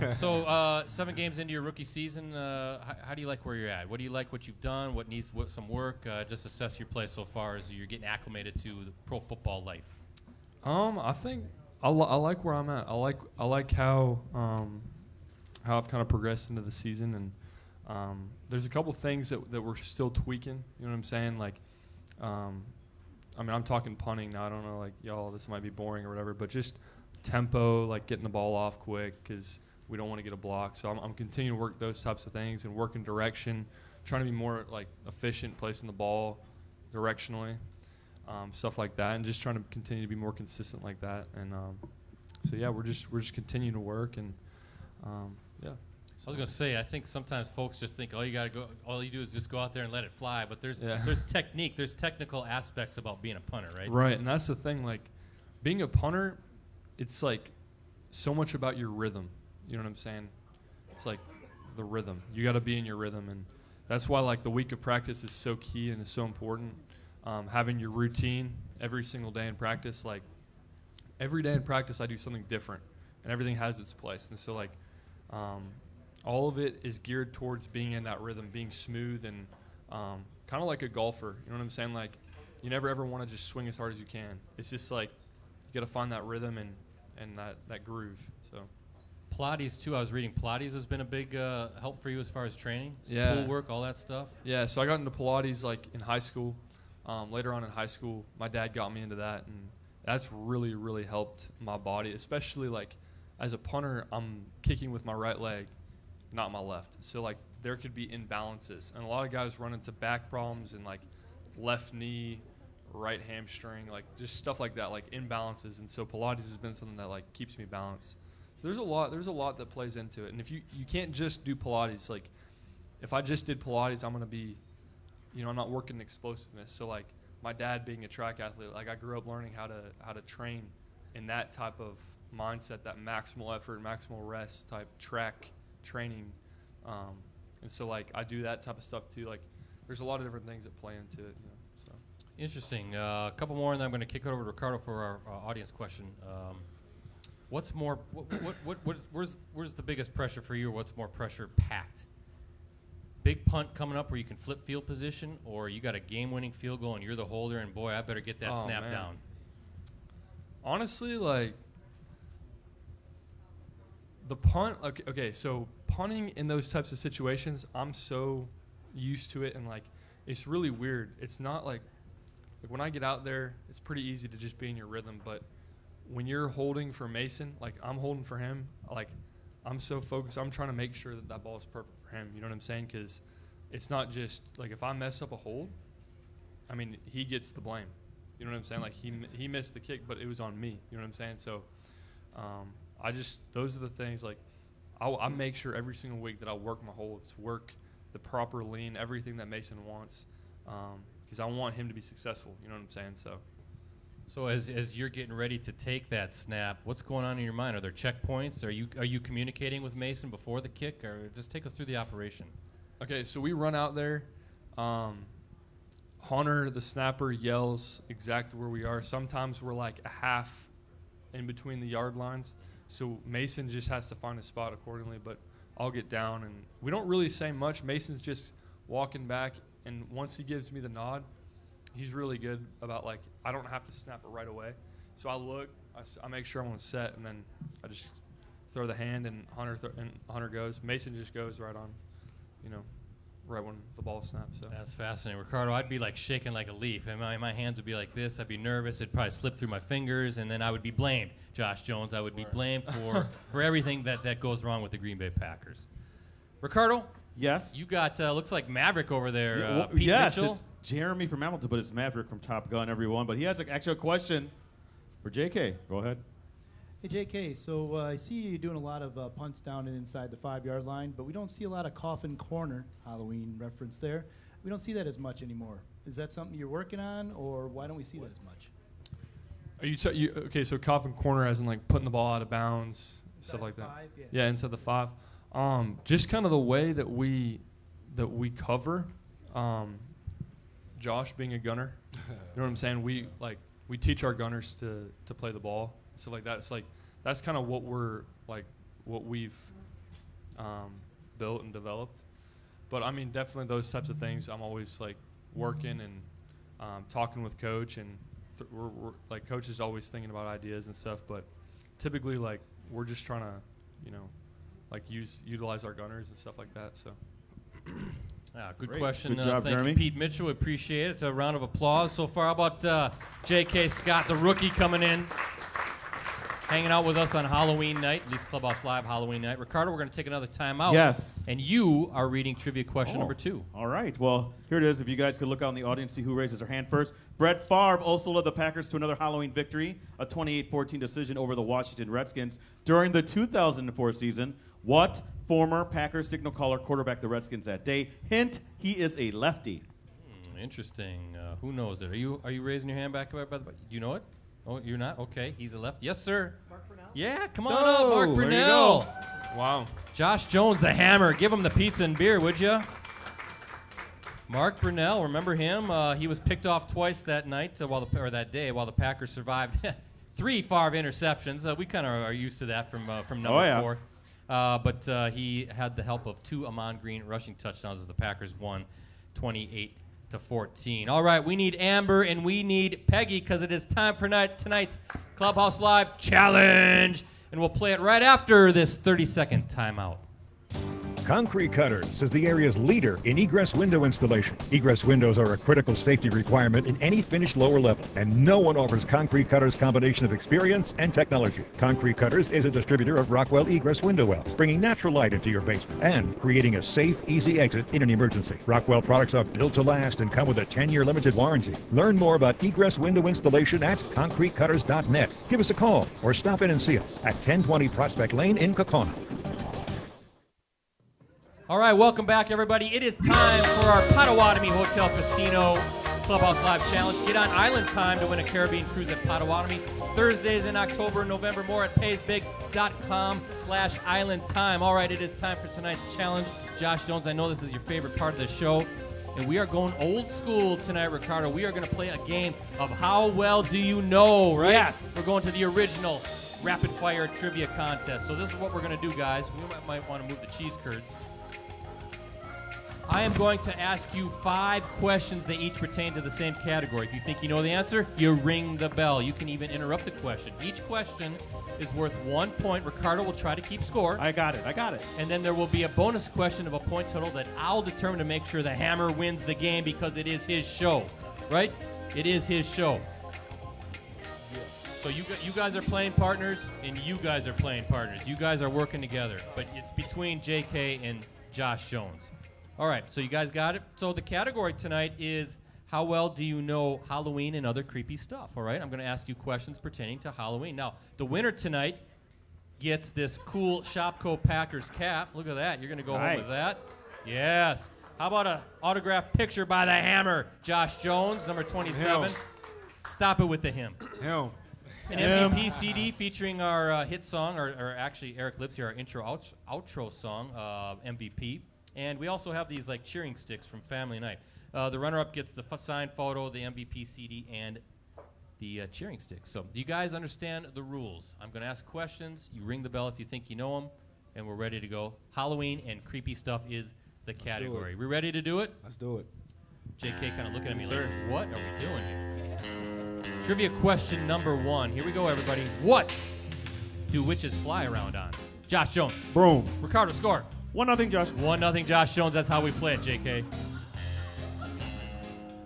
it. So 7 games into your rookie season, how do you like where you're at? What do you like what you've done? What needs some work? Just assess your play so far as you're getting acclimated to the pro football life. I think I like where I'm at. I like how I've kind of progressed into the season, and there's a couple things that we're still tweaking. You know what I'm saying? Like, I mean, I'm talking punting now. I don't know, like, y'all, this might be boring or whatever, but just tempo, like getting the ball off quick because we don't want to get a block. So I'm continuing to work those types of things and work in direction, trying to be more, like, efficient, placing the ball directionally, stuff like that, and just trying to continue to be more consistent like that. And so, yeah, we're just continuing to work, and, yeah. I was gonna say, I think sometimes folks just think all you do is just go out there and let it fly. But there's technique, there's technical aspects about being a punter, right? Right, and that's the thing. Like, being a punter, it's like so much about your rhythm. You know what I'm saying? It's like the rhythm. You got to be in your rhythm, and that's why like the week of practice is so key and is so important. Having your routine every single day in practice. Like every day in practice, I do something different, and everything has its place. And so like. All of it is geared towards being in that rhythm, being smooth, and kind of like a golfer. You know what I'm saying? Like, you never ever want to just swing as hard as you can. It's just like you got to find that rhythm and that groove. So Pilates too. I was reading Pilates has been a big help for you as far as training, pool work, all that stuff. Yeah. So I got into Pilates like in high school. Later on in high school, my dad got me into that, and that's really really helped my body, especially like as a punter. I'm kicking with my right leg, not my left. So like there could be imbalances, and a lot of guys run into back problems and like left knee, right hamstring, like just stuff like that, like imbalances. And so Pilates has been something that like keeps me balanced. So there's a lot that plays into it. And if you can't just do Pilates, like if I just did Pilates, I'm gonna be, I'm not working explosiveness. So like my dad being a track athlete, like I grew up learning how to train in that type of mindset, that maximal effort, maximal rest type track training, and so like I do that type of stuff too. Like there's a lot of different things that play into it. So interesting. A couple more, and then I'm going to kick it over to Ricardo for our audience question. What's more? Where's the biggest pressure for you, or what's more pressure packed? Big punt coming up where you can flip field position, or you got a game-winning field goal and you're the holder, and boy, I better get that snap down. Honestly, like. The punt, okay, so punting in those types of situations, I'm so used to it, and like it's really weird. It's not like when I get out there, it's pretty easy to just be in your rhythm, but when you're holding for Mason, like I'm holding for him, like I'm so focused. I'm trying to make sure that that ball is perfect for him. You know what I'm saying? Because it's not just like if I mess up a hold, I mean, he gets the blame. You know what I'm saying? Like he missed the kick, but it was on me. You know what I'm saying? So those are the things, like I make sure every single week that I work my holds, work the proper lean, everything that Mason wants, because I want him to be successful. You know what I'm saying? So as you're getting ready to take that snap, what's going on in your mind? Are there checkpoints? Are you communicating with Mason before the kick, or just take us through the operation? Okay, so we run out there. Hunter, the snapper, yells exactly where we are. Sometimes we're like a half in between the yard lines, so Mason just has to find a spot accordingly, but I'll get down, and we don't really say much. Mason's just walking back, and once he gives me the nod, he's really good about, like, I don't have to snap it right away. So I look, I make sure I'm on set, and then I just throw the hand, and Hunter goes. Mason just goes right on, right when the ball snaps. So That's fascinating. Ricardo, I'd be like shaking like a leaf, and my hands would be like this. I'd be nervous. It'd probably slip through my fingers, and then I would be blamed. Josh Jones, I would be blamed for everything that goes wrong with the Green Bay Packers. Ricardo? Yes. You got, looks like Maverick over there, Yeah, Pete yes, Mitchell. it's Jeremy from Hamilton, but it's Maverick from Top Gun, everyone. But he has actually a question for JK. Go ahead. Hey, JK, so I see you doing a lot of punts down and inside the 5-yard line, but we don't see a lot of coffin corner, Halloween reference there. We don't see that as much anymore. Is that something you're working on, or why don't we see that as much? Are you okay, so coffin corner as in like putting the ball out of bounds, stuff like that. 5, Yeah, inside the 5. Just kind of the way that we cover. Josh being a gunner, you know what I'm saying? We teach our gunners to play the ball, stuff like that. It's like that's kind of what we've built and developed. But I mean, definitely those types of things. I'm always like working and talking with coach, and we're like coach is always thinking about ideas and stuff. But typically, like we're just trying to, like utilize our gunners and stuff like that. So. Good Great. question. Good job, thank Jeremy. you, Pete Mitchell. We appreciate it. A round of applause so far. How about J.K. Scott, the rookie, coming in, hanging out with us on Halloween night, at least Clubhouse Live Halloween night. Ricardo, we're going to take another time out. Yes. And you are reading trivia question number 2. All right. Well, here it is. If you guys could look out in the audience, see who raises their hand first. Brett Favre also led the Packers to another Halloween victory, a 28-14 decision over the Washington Redskins during the 2004 season. What former Packers signal caller quarterback the Redskins that day? Hint, he is a lefty. Interesting. Who knows it? Are you raising your hand back? By the way? Do you know it? Oh, you're not? Okay. He's a lefty. Yes, sir. Mark Brunell? Yeah, come on up, Mark there you Brunell. go. Wow. Josh Jones, the hammer. Give him the pizza and beer, would you? Mark Brunell, remember him? He was picked off twice that night, that day, while the Packers survived 3 Favre interceptions. We kind of are used to that from number 4. But he had the help of 2 Amon Green rushing touchdowns as the Packers won 28-14. All right, we need Amber and we need Peggy because it is time for tonight's Clubhouse Live Challenge. And we'll play it right after this 30-second timeout. Concrete Cutters is the area's leader in egress window installation. Egress windows are a critical safety requirement in any finished lower level, and no one offers Concrete Cutters' combination of experience and technology. Concrete Cutters is a distributor of Rockwell egress window wells, bringing natural light into your basement and creating a safe, easy exit in an emergency. Rockwell products are built to last and come with a 10-year limited warranty. Learn more about egress window installation at concretecutters.net. Give us a call or stop in and see us at 1020 Prospect Lane in Kokona. All right, welcome back, everybody. It is time for our Potawatomi Hotel Casino Clubhouse Live Challenge. Get on Island Time to win a Caribbean cruise at Potawatomi. Thursdays in October and November. More at paysbig.com/Island Time. All right, it is time for tonight's challenge. Josh Jones, I know this is your favorite part of the show. And we are going old school tonight, Ricardo. We are going to play a game of how well do you know, right? Yes. We're going to the original rapid fire trivia contest. So this is what we're going to do, guys. We might want to move the cheese curds. I am going to ask you 5 questions. They each pertain to the same category. If you think you know the answer, you ring the bell. You can even interrupt the question. Each question is worth 1 point. Ricardo will try to keep score. I got it. And then there will be a bonus question of a point total that I'll determine to make sure the Hammer wins the game because it is his show, right? It is his show. So you guys are playing partners, and you guys are playing partners. You guys are working together, but it's between JK and Josh Jones. All right, so you guys got it? So the category tonight is how well do you know Halloween and other creepy stuff, all right? I'm going to ask you questions pertaining to Halloween. Now, the winner tonight gets this cool Shopko Packers cap. Look at that. You're going to go home with that? Yes. How about an autographed picture by the Hammer, Josh Jones, number 27? Him. Stop it with the him. Him. An MVP CD featuring our hit song, or actually Eric lives here, our intro outro song, MVP. And we also have these like cheering sticks from Family Night. The runner-up gets the signed photo, the MVP CD, and the cheering sticks. So do you guys understand the rules? I'm going to ask questions. You ring the bell if you think you know them, and we're ready to go. Halloween and creepy stuff is the category. We ready to do it? Let's do it. JK kind of looking at me like, what are we doing here? Trivia question number 1. Here we go, everybody. What do witches fly around on? Josh Jones. Broom. Ricardo, score. 1-0, Josh. 1-0 Josh Jones. That's how we play it, JK.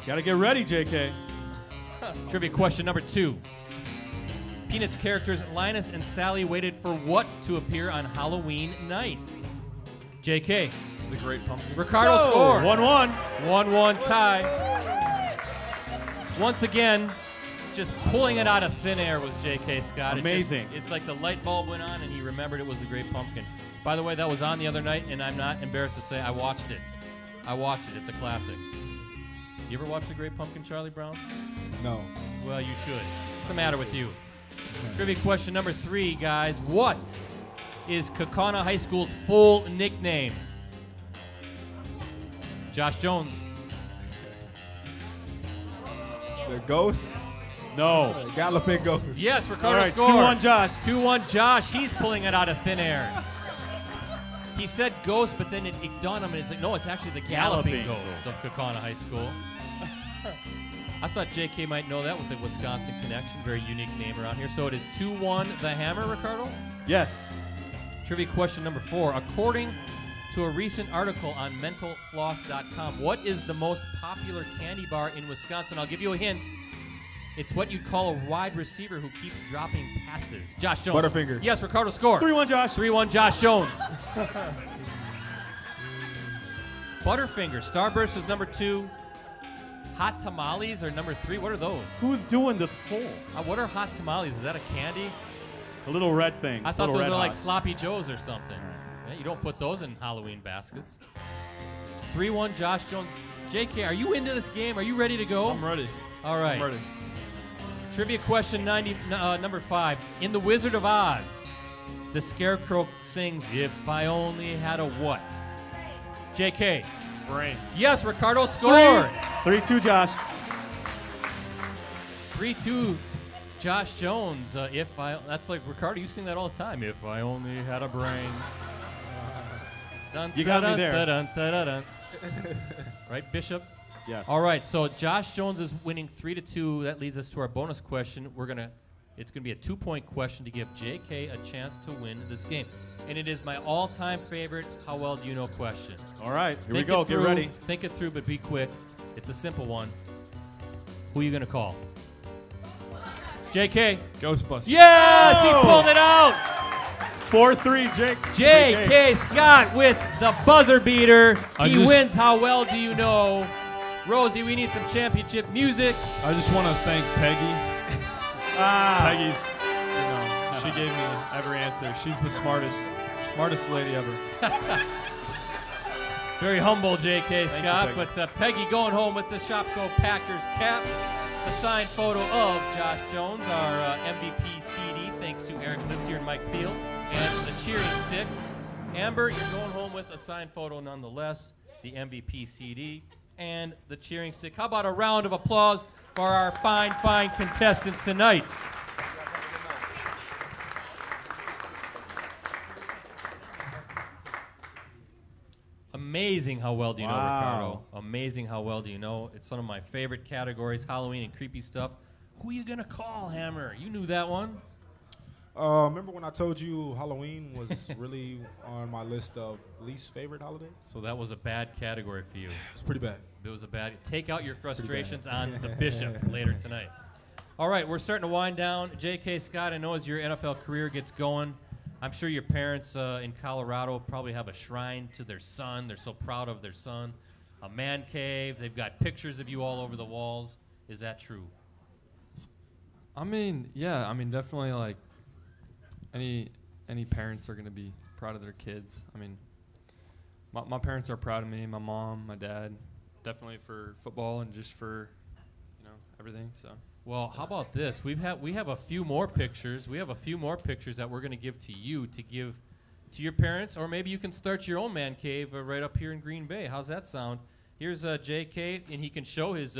Gotta get ready, JK. Trivia question number 2. Peanuts characters Linus and Sally waited for what to appear on Halloween night? JK. The Great Pumpkin. Ricardo, score. 1-1. 1-1 tie. Once again, just pulling it out of thin air was J.K. Scott. Amazing. It's like the light bulb went on and he remembered it was the Great Pumpkin. By the way, that was on the other night, and I'm not embarrassed to say I watched it. It's a classic. You ever watch The Great Pumpkin, Charlie Brown? No. Well, you should. What's the matter with you? Trivia question number 3, guys. What is Kaukauna High School's full nickname? Josh Jones. The Ghosts? No. Galloping Ghosts. Yes, Ricardo, All right, score. 2-1 Josh. 2-1 Josh. He's pulling it out of thin air. He said ghost, but then it dawned on him. It's like, no, it's actually the Galloping Ghosts of Kaukauna High School. I thought JK might know that with the Wisconsin connection. Very unique name around here. So it is 2-1 the Hammer, Ricardo? Yes. Trivia question number 4. According to a recent article on mentalfloss.com, what is the most popular candy bar in Wisconsin? I'll give you a hint. It's what you'd call a wide receiver who keeps dropping passes. Josh Jones. Butterfinger. Yes, Ricardo, score. 3-1 Josh. 3-1 Josh Jones. Butterfinger. Starburst is number 2. Hot tamales are number 3. What are those? Who's doing this poll? What are hot tamales? Is that a candy? The little red thing. I thought those Red were like Hots. sloppy joes or something. Yeah, you don't put those in Halloween baskets. 3-1 Josh Jones. JK, are you into this game? Are you ready to go? I'm ready. All right. I'm ready. Trivia question number 5. In The Wizard of Oz, the Scarecrow sings, "If I Only Had a What?" JK. Brain. Yes, Ricardo scored. 3-2 Josh. 3-2 Josh Jones. That's like, Ricardo, you sing that all the time. If I only had a brain. Dun, You got me dun, there. dun, dun, dun, dun. Right, Bishop? Yes. All right, so Josh Jones is winning 3-2. That leads us to our bonus question. It's gonna be a 2-point question to give JK a chance to win this game. And it is my all-time favorite how well do you know question. All right, here we Think go. it Get through, ready. Think it through, but be quick. It's a simple one. Who are you gonna call? JK. Ghostbusters. Yes, he Oh! pulled it out. 4-3 Jake. J.K. Scott with the buzzer beater. I He just- wins How Well Do You Know? Rosie, we need some championship music. I just want to thank Peggy. Peggy's, she gave me every answer. She's the smartest lady ever. Very humble, J.K. Thank Scott. you, Peggy. But Peggy going home with the Shopko Packers cap. A signed photo of Josh Jones, our MVP CD, thanks to Eric Lives here and Mike Field, and the cheering stick. Amber, you're going home with a signed photo nonetheless, the MVP CD, and the cheering stick. How about a round of applause for our fine contestants tonight? Amazing how well do you know, Wow. Ricardo. Amazing how well do you know. It's one of my favorite categories, Halloween and creepy stuff. Who are you going to call, Hammer? You knew that one. Remember when I told you Halloween was really on my list of least favorite holidays? So that was a bad category for you. It's pretty bad. It was a bad. Take out your frustrations on the Bishop later tonight. All right, we're starting to wind down. J.K. Scott, I know as your NFL career gets going, I'm sure your parents in Colorado probably have a shrine to their son. They're so proud of their son. A man cave. They've got pictures of you all over the walls. Is that true? I mean, yeah. I mean, definitely like any parents are going to be proud of their kids. I mean, my parents are proud of me. My mom, my dad, definitely for football and just for everything. So. Well, how about this? We have a few more pictures. We have a few more pictures that we're going to give to you to give to your parents, or maybe you can start your own man cave right up here in Green Bay. How's that sound? Here's J.K., and he can show his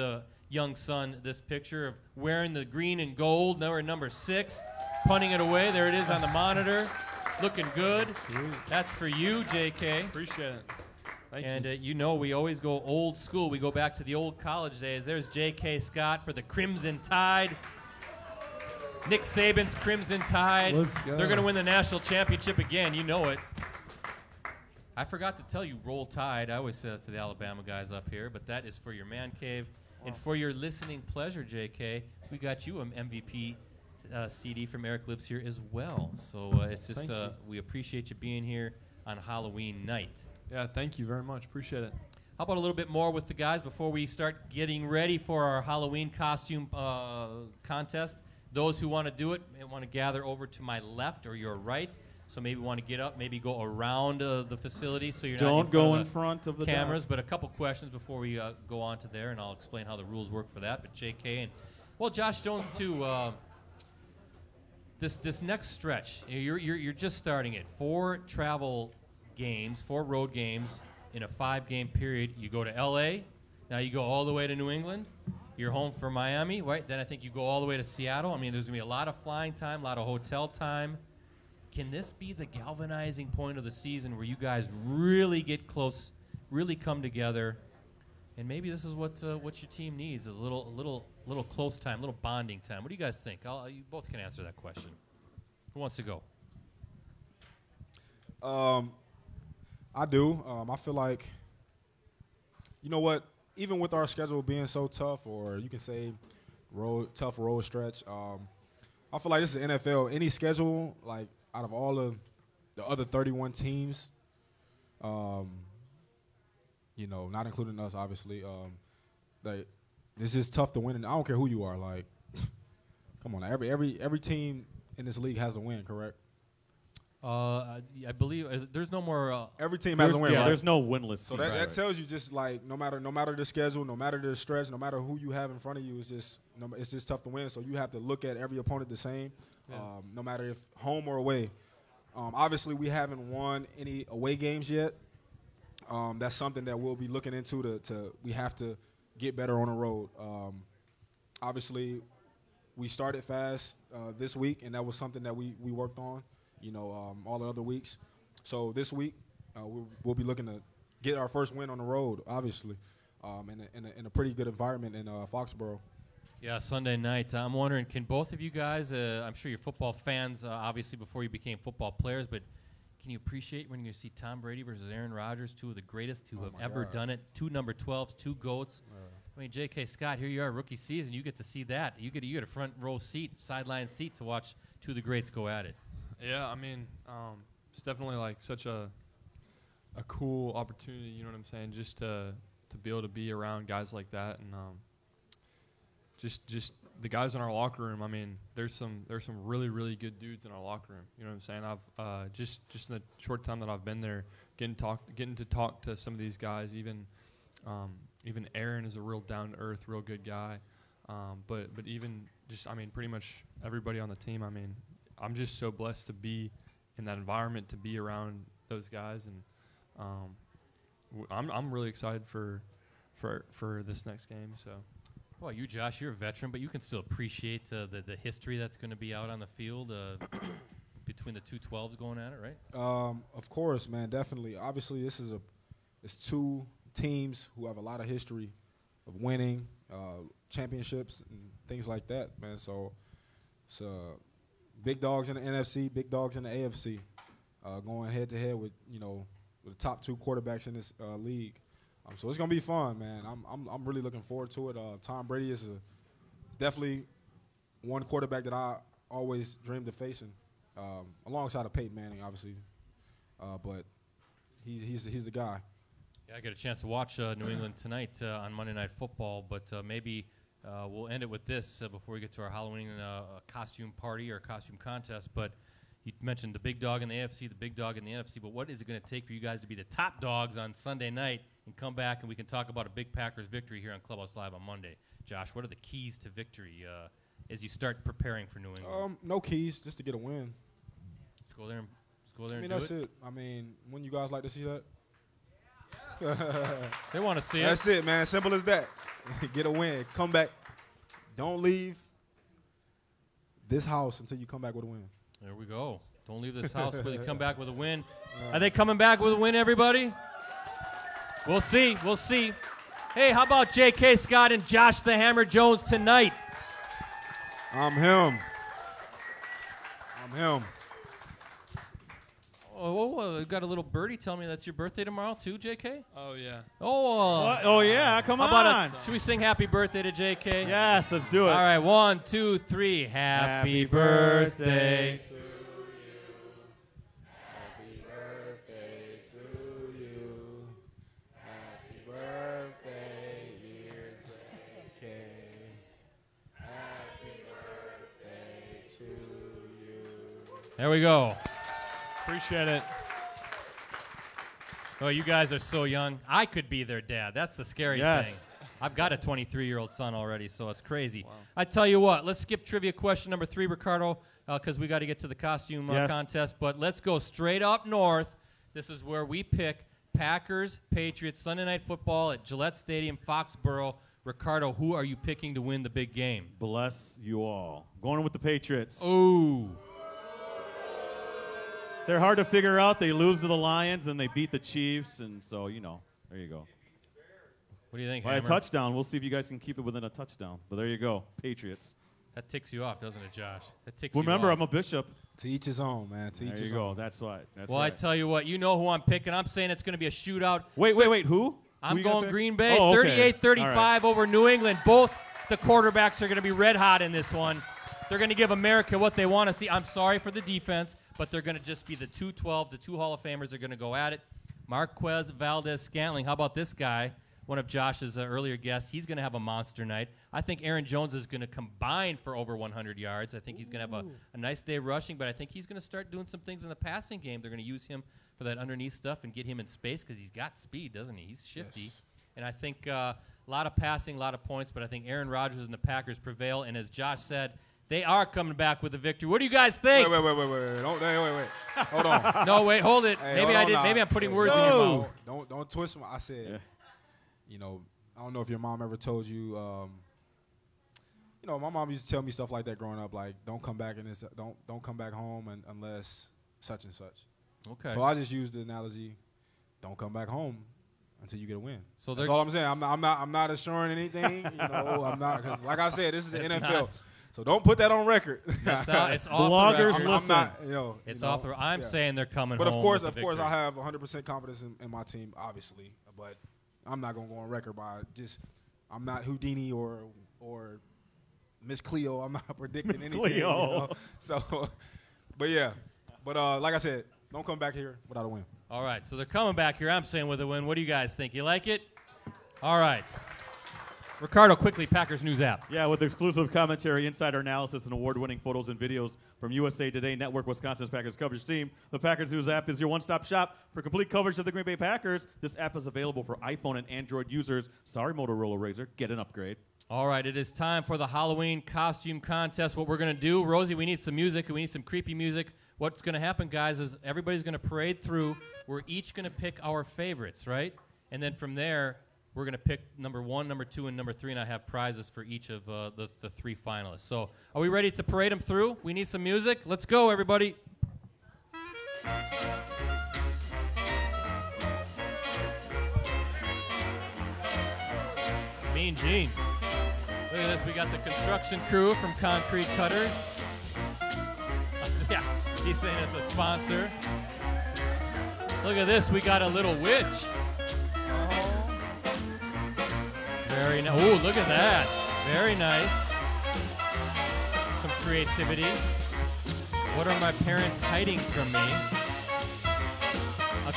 young son this picture of wearing the green and gold. Now we're number 6, punting it away. There it is on the monitor, looking good. Sweet. That's for you, J.K. Appreciate it. Thank you know we always go old school. We go back to the old college days. There's J.K. Scott for the Crimson Tide. Nick Saban's Crimson Tide. Let's go. They're going to win the national championship again. You know it. I forgot to tell you, Roll Tide. I always say that to the Alabama guys up here, but that is for your man cave. And for your listening pleasure, J.K., we got you an MVP CD from Eric Lives here as well. So it's just we appreciate you being here on Halloween night. Yeah, thank you very much. Appreciate it. How about a little bit more with the guys before we start getting ready for our Halloween costume contest? Those who want to do it may want to gather over to my left or your right. So maybe want to get up, maybe go around the facility so you're Don't not go in in front of the cameras. desk. But a couple questions before we go on to there, and I'll explain how the rules work for that. But J.K. and well, Josh Jones too. This next stretch, you're just starting it. 4 travel games, 4 road games in a 5-game period. You go to L.A., now you go all the way to New England. You're home for Miami, right? Then I think you go all the way to Seattle. I mean, there's going to be a lot of flying time, a lot of hotel time. Can this be the galvanizing point of the season where you guys really get close, really come together, and maybe this is what your team needs, is a little close time, a little bonding time. What do you guys think? You both can answer that question. Who wants to go? I do. I feel like, you know what, even with our schedule being so tough, or you can say tough road stretch, I feel like this is NFL. Any schedule, like out of all of the other 31 teams, not including us, obviously, it's just tough to win. And I don't care who you are. Like, come on, every team in this league has a win, correct? I believe there's no more. Every team has a win. Yeah, right? there's no winless So team. that tells you just like no matter the schedule, no matter the stretch, no matter who you have in front of you, it's just tough to win. So you have to look at every opponent the same, no matter if home or away. Obviously, we haven't won any away games yet. That's something that we'll be looking into. We have to get better on the road. Obviously, we started fast this week, and that was something that we worked on. All the other weeks. So this week, we'll be looking to get our first win on the road, obviously, in a pretty good environment in Foxborough. Yeah, Sunday night. I'm wondering, can both of you guys, I'm sure you're football fans, obviously, before you became football players, but can you appreciate when you see Tom Brady versus Aaron Rodgers, 2 of the greatest who have ever done it, 2 number 12s, 2 GOATs? I mean, J.K. Scott, here you are, rookie season. You get to see that. You get a front row seat, sideline seat to watch 2 of the greats go at it. Yeah, I mean, it's definitely like such a cool opportunity. You know what I'm saying? Just to be able to be around guys like that, and just the guys in our locker room. I mean, there's some really really good dudes in our locker room. You know what I'm saying? I've just in the short time that I've been there, getting to talk to some of these guys. Even Aaron is a real down to earth, real good guy. But even just, I mean, pretty much everybody on the team. I mean, I'm just so blessed to be in that environment, to be around those guys, and I'm really excited for this next game. So, well, you, Josh, you're a veteran, but you can still appreciate the history that's going to be out on the field between the 2 12s going at it, right? Of course, man, definitely. Obviously, this is it's two teams who have a lot of history of winning championships and things like that, man. So it's big dogs in the NFC, big dogs in the AFC, going head to head with with the top two quarterbacks in this league. So it's gonna be fun, man. I'm really looking forward to it. Tom Brady is definitely one quarterback that I always dreamed of facing, alongside of Peyton Manning, obviously. But he's the guy. Yeah, I get a chance to watch New England tonight on Monday Night Football, but maybe we'll end it with this before we get to our Halloween costume party or costume contest. But you mentioned the big dog in the AFC, the big dog in the NFC, but what is it going to take for you guys to be the top dogs on Sunday night and come back and we can talk about a big Packers victory here on Clubhouse Live on Monday? Josh, what are the keys to victory as you start preparing for New England? No keys, just to get a win. Let's go there and do it. That's it. I mean, wouldn't you guys like to see that? They want to see it. That's it, man. Simple as that. Get a win. Come back. Don't leave this house until you come back with a win. There we go. Don't leave this house until you come back with a win. Are they coming back with a win, everybody? We'll see. We'll see. Hey, how about J.K. Scott and Josh the Hammer Jones tonight? I'm him. Oh, we've got a little birdie telling me that's your birthday tomorrow too, J.K.? Oh, yeah. Oh, Oh, yeah, come on. should we sing happy birthday to J.K.? Yes, let's do it. All right, 1, 2, 3. Happy birthday to you. Happy birthday to you. Happy birthday, dear J.K. Happy birthday to you. There we go. Appreciate it. Oh, you guys are so young. I could be their dad. That's the scary thing. I've got a 23-year-old son already, so it's crazy. Wow. I tell you what, let's skip trivia question number 3, Ricardo, because we got to get to the costume contest. But let's go straight up north. This is where we pick Packers, Patriots, Sunday Night Football at Gillette Stadium, Foxborough. Ricardo, who are you picking to win the big game? Bless you all. Going with the Patriots. Ooh. They're hard to figure out. They lose to the Lions, and they beat the Chiefs, and so, there you go. What do you think, By a Hammer? touchdown. We'll see if you guys can keep it within a touchdown. But there you go, Patriots. That ticks you off, doesn't it, Josh? That ticks you Remember, off. I'm a bishop. To each his own, man. To each There his you go. own. That's right. Well, I tell you what, you know who I'm picking. I'm saying it's going to be a shootout. Wait. Who? I'm Who you gonna going pick? Green Bay, Oh, okay. 38-35 All right. over New England. Both the quarterbacks are going to be red hot in this one. They're going to give America what they want to see. I'm sorry for the defense, but they're going to just be the 2-12. The two Hall of Famers are going to go at it. Marquez Valdez-Scantling. How about this guy? One of Josh's earlier guests. He's going to have a monster night. I think Aaron Jones is going to combine for over 100 yards. I think he's going to have a nice day rushing, but I think he's going to start doing some things in the passing game. They're going to use him for that underneath stuff and get him in space because he's got speed, doesn't he? He's shifty. Yes. And I think a lot of passing, a lot of points, but I think Aaron Rodgers and the Packers prevail. And as Josh said, they are coming back with a victory. What do you guys think? Wait. Wait. Hold on. No, wait, hold it. Hey, Maybe hold I on did. now. Maybe I'm putting words Hey, in your mouth. Don't twist my. I said, I don't know if your mom ever told you. My mom used to tell me stuff like that growing up, like don't come back in this, don't come back home unless such and such. Okay. So I just used the analogy, don't come back home until you get a win. So that's all I'm saying. I'm not assuring anything. I'm not, because like I said, this is the NFL. So don't put that on record. It's off Bloggers the record. listen. I'm not, It's off the record. I'm saying they're coming But home. of course, with the I victory. have 100% confidence in my team, obviously. But I'm not gonna go on record by I'm not Houdini or Miss Cleo. I'm not predicting anything. Cleo. So, but yeah. But like I said, don't come back here without a win. All right, so they're coming back here. I'm saying with a win. What do you guys think? You like it? All right. Ricardo, quickly, Packers News app. Yeah, with exclusive commentary, insider analysis, and award-winning photos and videos from USA Today Network, Wisconsin's Packers coverage team. The Packers News app is your one-stop shop for complete coverage of the Green Bay Packers. This app is available for iPhone and Android users. Sorry, Motorola Razr, get an upgrade. All right, it is time for the Halloween costume contest. What we're going to do, Rosie, we need some music. We need some creepy music. What's going to happen, guys, is everybody's going to parade through. We're each going to pick our favorites, right? And then from there, we're going to pick number 1, number 2, and number 3, and I have prizes for each of the 3 finalists. So are we ready to parade them through? We need some music. Let's go, everybody. Mean Gene. Look at this. We got the construction crew from Concrete Cutters. Yeah, he's saying it's a sponsor. Look at this. We got a little witch. Oh. Very nice. Ooh, look at that. Very nice. Some creativity. What are my parents hiding from me? A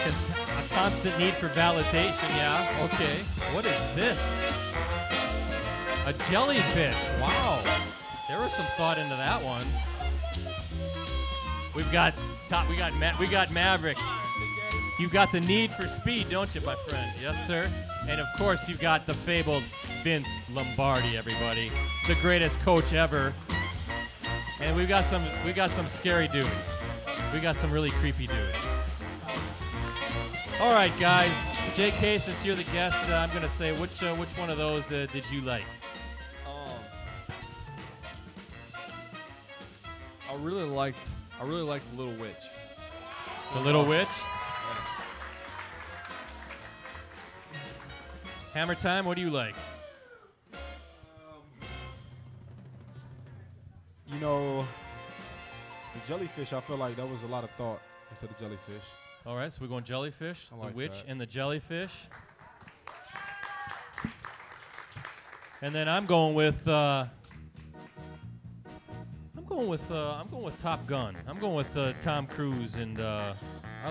constant need for validation, yeah. Okay. What is this? A jellyfish. Wow. There was some thought into that one. We got Maverick. You've got the need for speed, don't you, my friend? Yes, sir. And of course, you've got the fabled Vince Lombardi, everybody. The greatest coach ever. And we got some scary dude. We got some really creepy dude. All right, guys. JK, since you're the guest, I'm gonna say which one of those did you like? I really liked the Little Witch. The Little Witch. Hammer Time. What do you like? You know, the jellyfish, I feel like that was a lot of thought into the jellyfish. All right, so we're going jellyfish, I like the witch, that. and the jellyfish. And then I'm going with Top Gun. I'm going with Tom Cruise, and I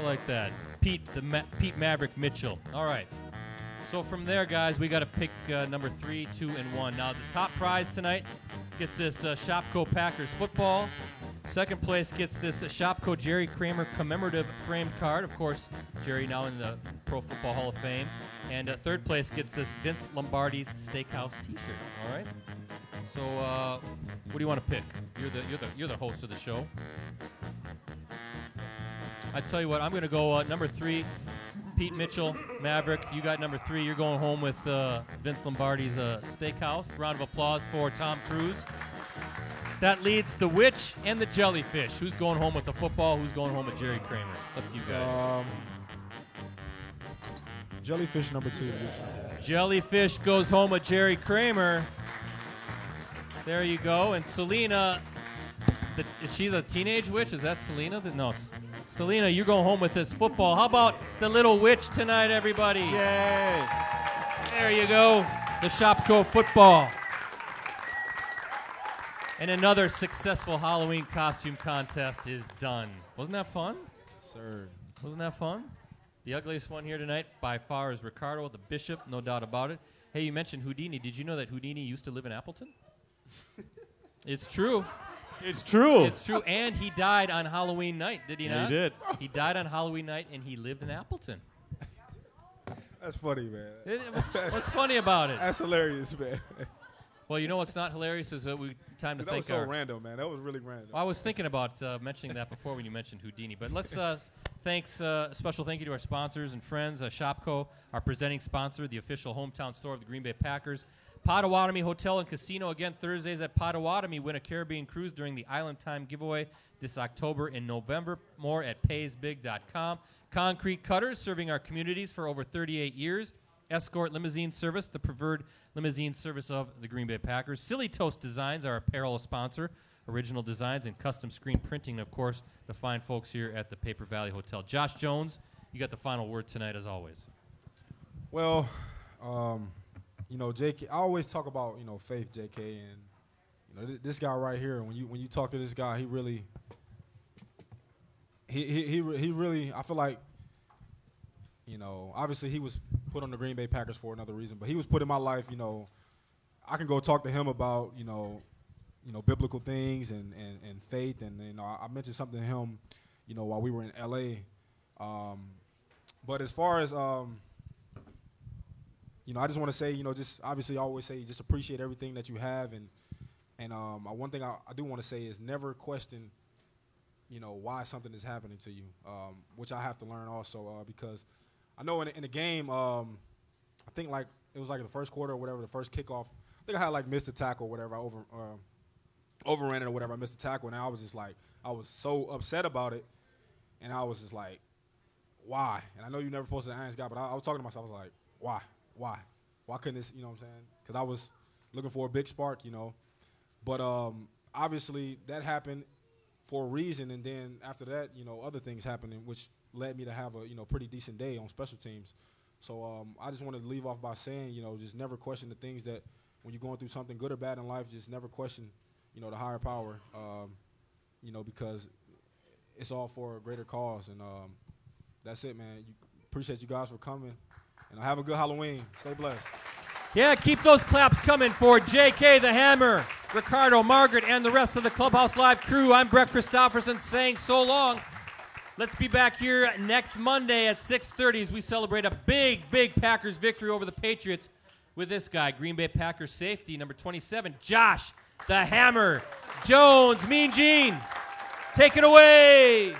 like that. Pete Maverick Mitchell. All right. So from there, guys, we got to pick number 3, 2, and 1. Now the top prize tonight gets this Shopko Packers football. Second place gets this Shopko Jerry Kramer commemorative framed card. Of course, Jerry now in the Pro Football Hall of Fame. And third place gets this Vince Lombardi's Steakhouse T-shirt. All right. So, what do you want to pick? You're the host of the show. I tell you what, I'm going to go number 3, Pete Mitchell, Maverick. You got number 3. You're going home with Vince Lombardi's Steakhouse. Round of applause for Tom Cruise. That leads the witch and the jellyfish. Who's going home with the football? Who's going home with Jerry Kramer? It's up to you guys. Jellyfish number 2. Jellyfish goes home with Jerry Kramer. There you go. And Selena, is she the teenage witch? Is that Selena? No. Selena, you're going home with this football. How about the little witch tonight, everybody? Yay! There you go. The Shopko football. And another successful Halloween costume contest is done. Wasn't that fun? Sir. Wasn't that fun? The ugliest one here tonight by far is Ricardo, the Bishop, no doubt about it. Hey, you mentioned Houdini. Did you know that Houdini used to live in Appleton? It's true. It's true. It's true. And he died on Halloween night, did he not? He did. He died on Halloween night, and he lived in Appleton. That's funny, man. What's funny about it? That's hilarious, man. Well, you know what's not hilarious is time to That thank was so random, man. That was really random. I was thinking about mentioning that before when you mentioned Houdini. But let's special thank you to our sponsors and friends, Shopko, our presenting sponsor, the official hometown store of the Green Bay Packers. Potawatomi Hotel and Casino, again, Thursdays at Potawatomi. Win a Caribbean cruise during the Island Time giveaway this October and November. More at paysbig.com. Concrete Cutters, serving our communities for over 38 years. Escort Limousine Service, the preferred limousine service of the Green Bay Packers. Silly Toast Designs, our apparel sponsor. Original designs and custom screen printing, of course, the fine folks here at the Paper Valley Hotel. Josh Jones, you got the final word tonight, as always. Well, JK, I always talk about, faith, JK, and, this guy right here, when you talk to this guy, he really, I feel like, obviously he was put on the Green Bay Packers for another reason, but he was put in my life, I can go talk to him about, biblical things and faith, and I mentioned something to him, while we were in L.A. But as far as, I just want to say, just obviously I always say just appreciate everything that you have, and one thing I do want to say is never question, why something is happening to you, which I have to learn also, because I know in the game, I think like it was like the first quarter or whatever, the first kickoff, I think I had like missed a tackle or whatever, I overran it or whatever, I missed a tackle, and I was just like, I was so upset about it, and I was just like, why? And I know you're never supposed to ask God, but I was talking to myself, I was like, why? why couldn't this, you know what I'm saying? Because I was looking for a big spark, you know. But obviously that happened for a reason, and then after that, you know, other things happened, which led me to have a, you know, pretty decent day on special teams. So I just wanted to leave off by saying, you know, just never question the things that when you're going through something good or bad in life, just never question, you know, the higher power, you know, because it's all for a greater cause. And that's it, man. Appreciate you guys for coming. And have a good Halloween. Stay blessed. Yeah, keep those claps coming for JK the Hammer, Ricardo, Margaret, and the rest of the Clubhouse Live crew. I'm Brett Christopherson saying so long. Let's be back here next Monday at 6:30 as we celebrate a big, big Packers victory over the Patriots with this guy, Green Bay Packers safety, number 27, Josh the Hammer Jones. Mean Gene, take it away.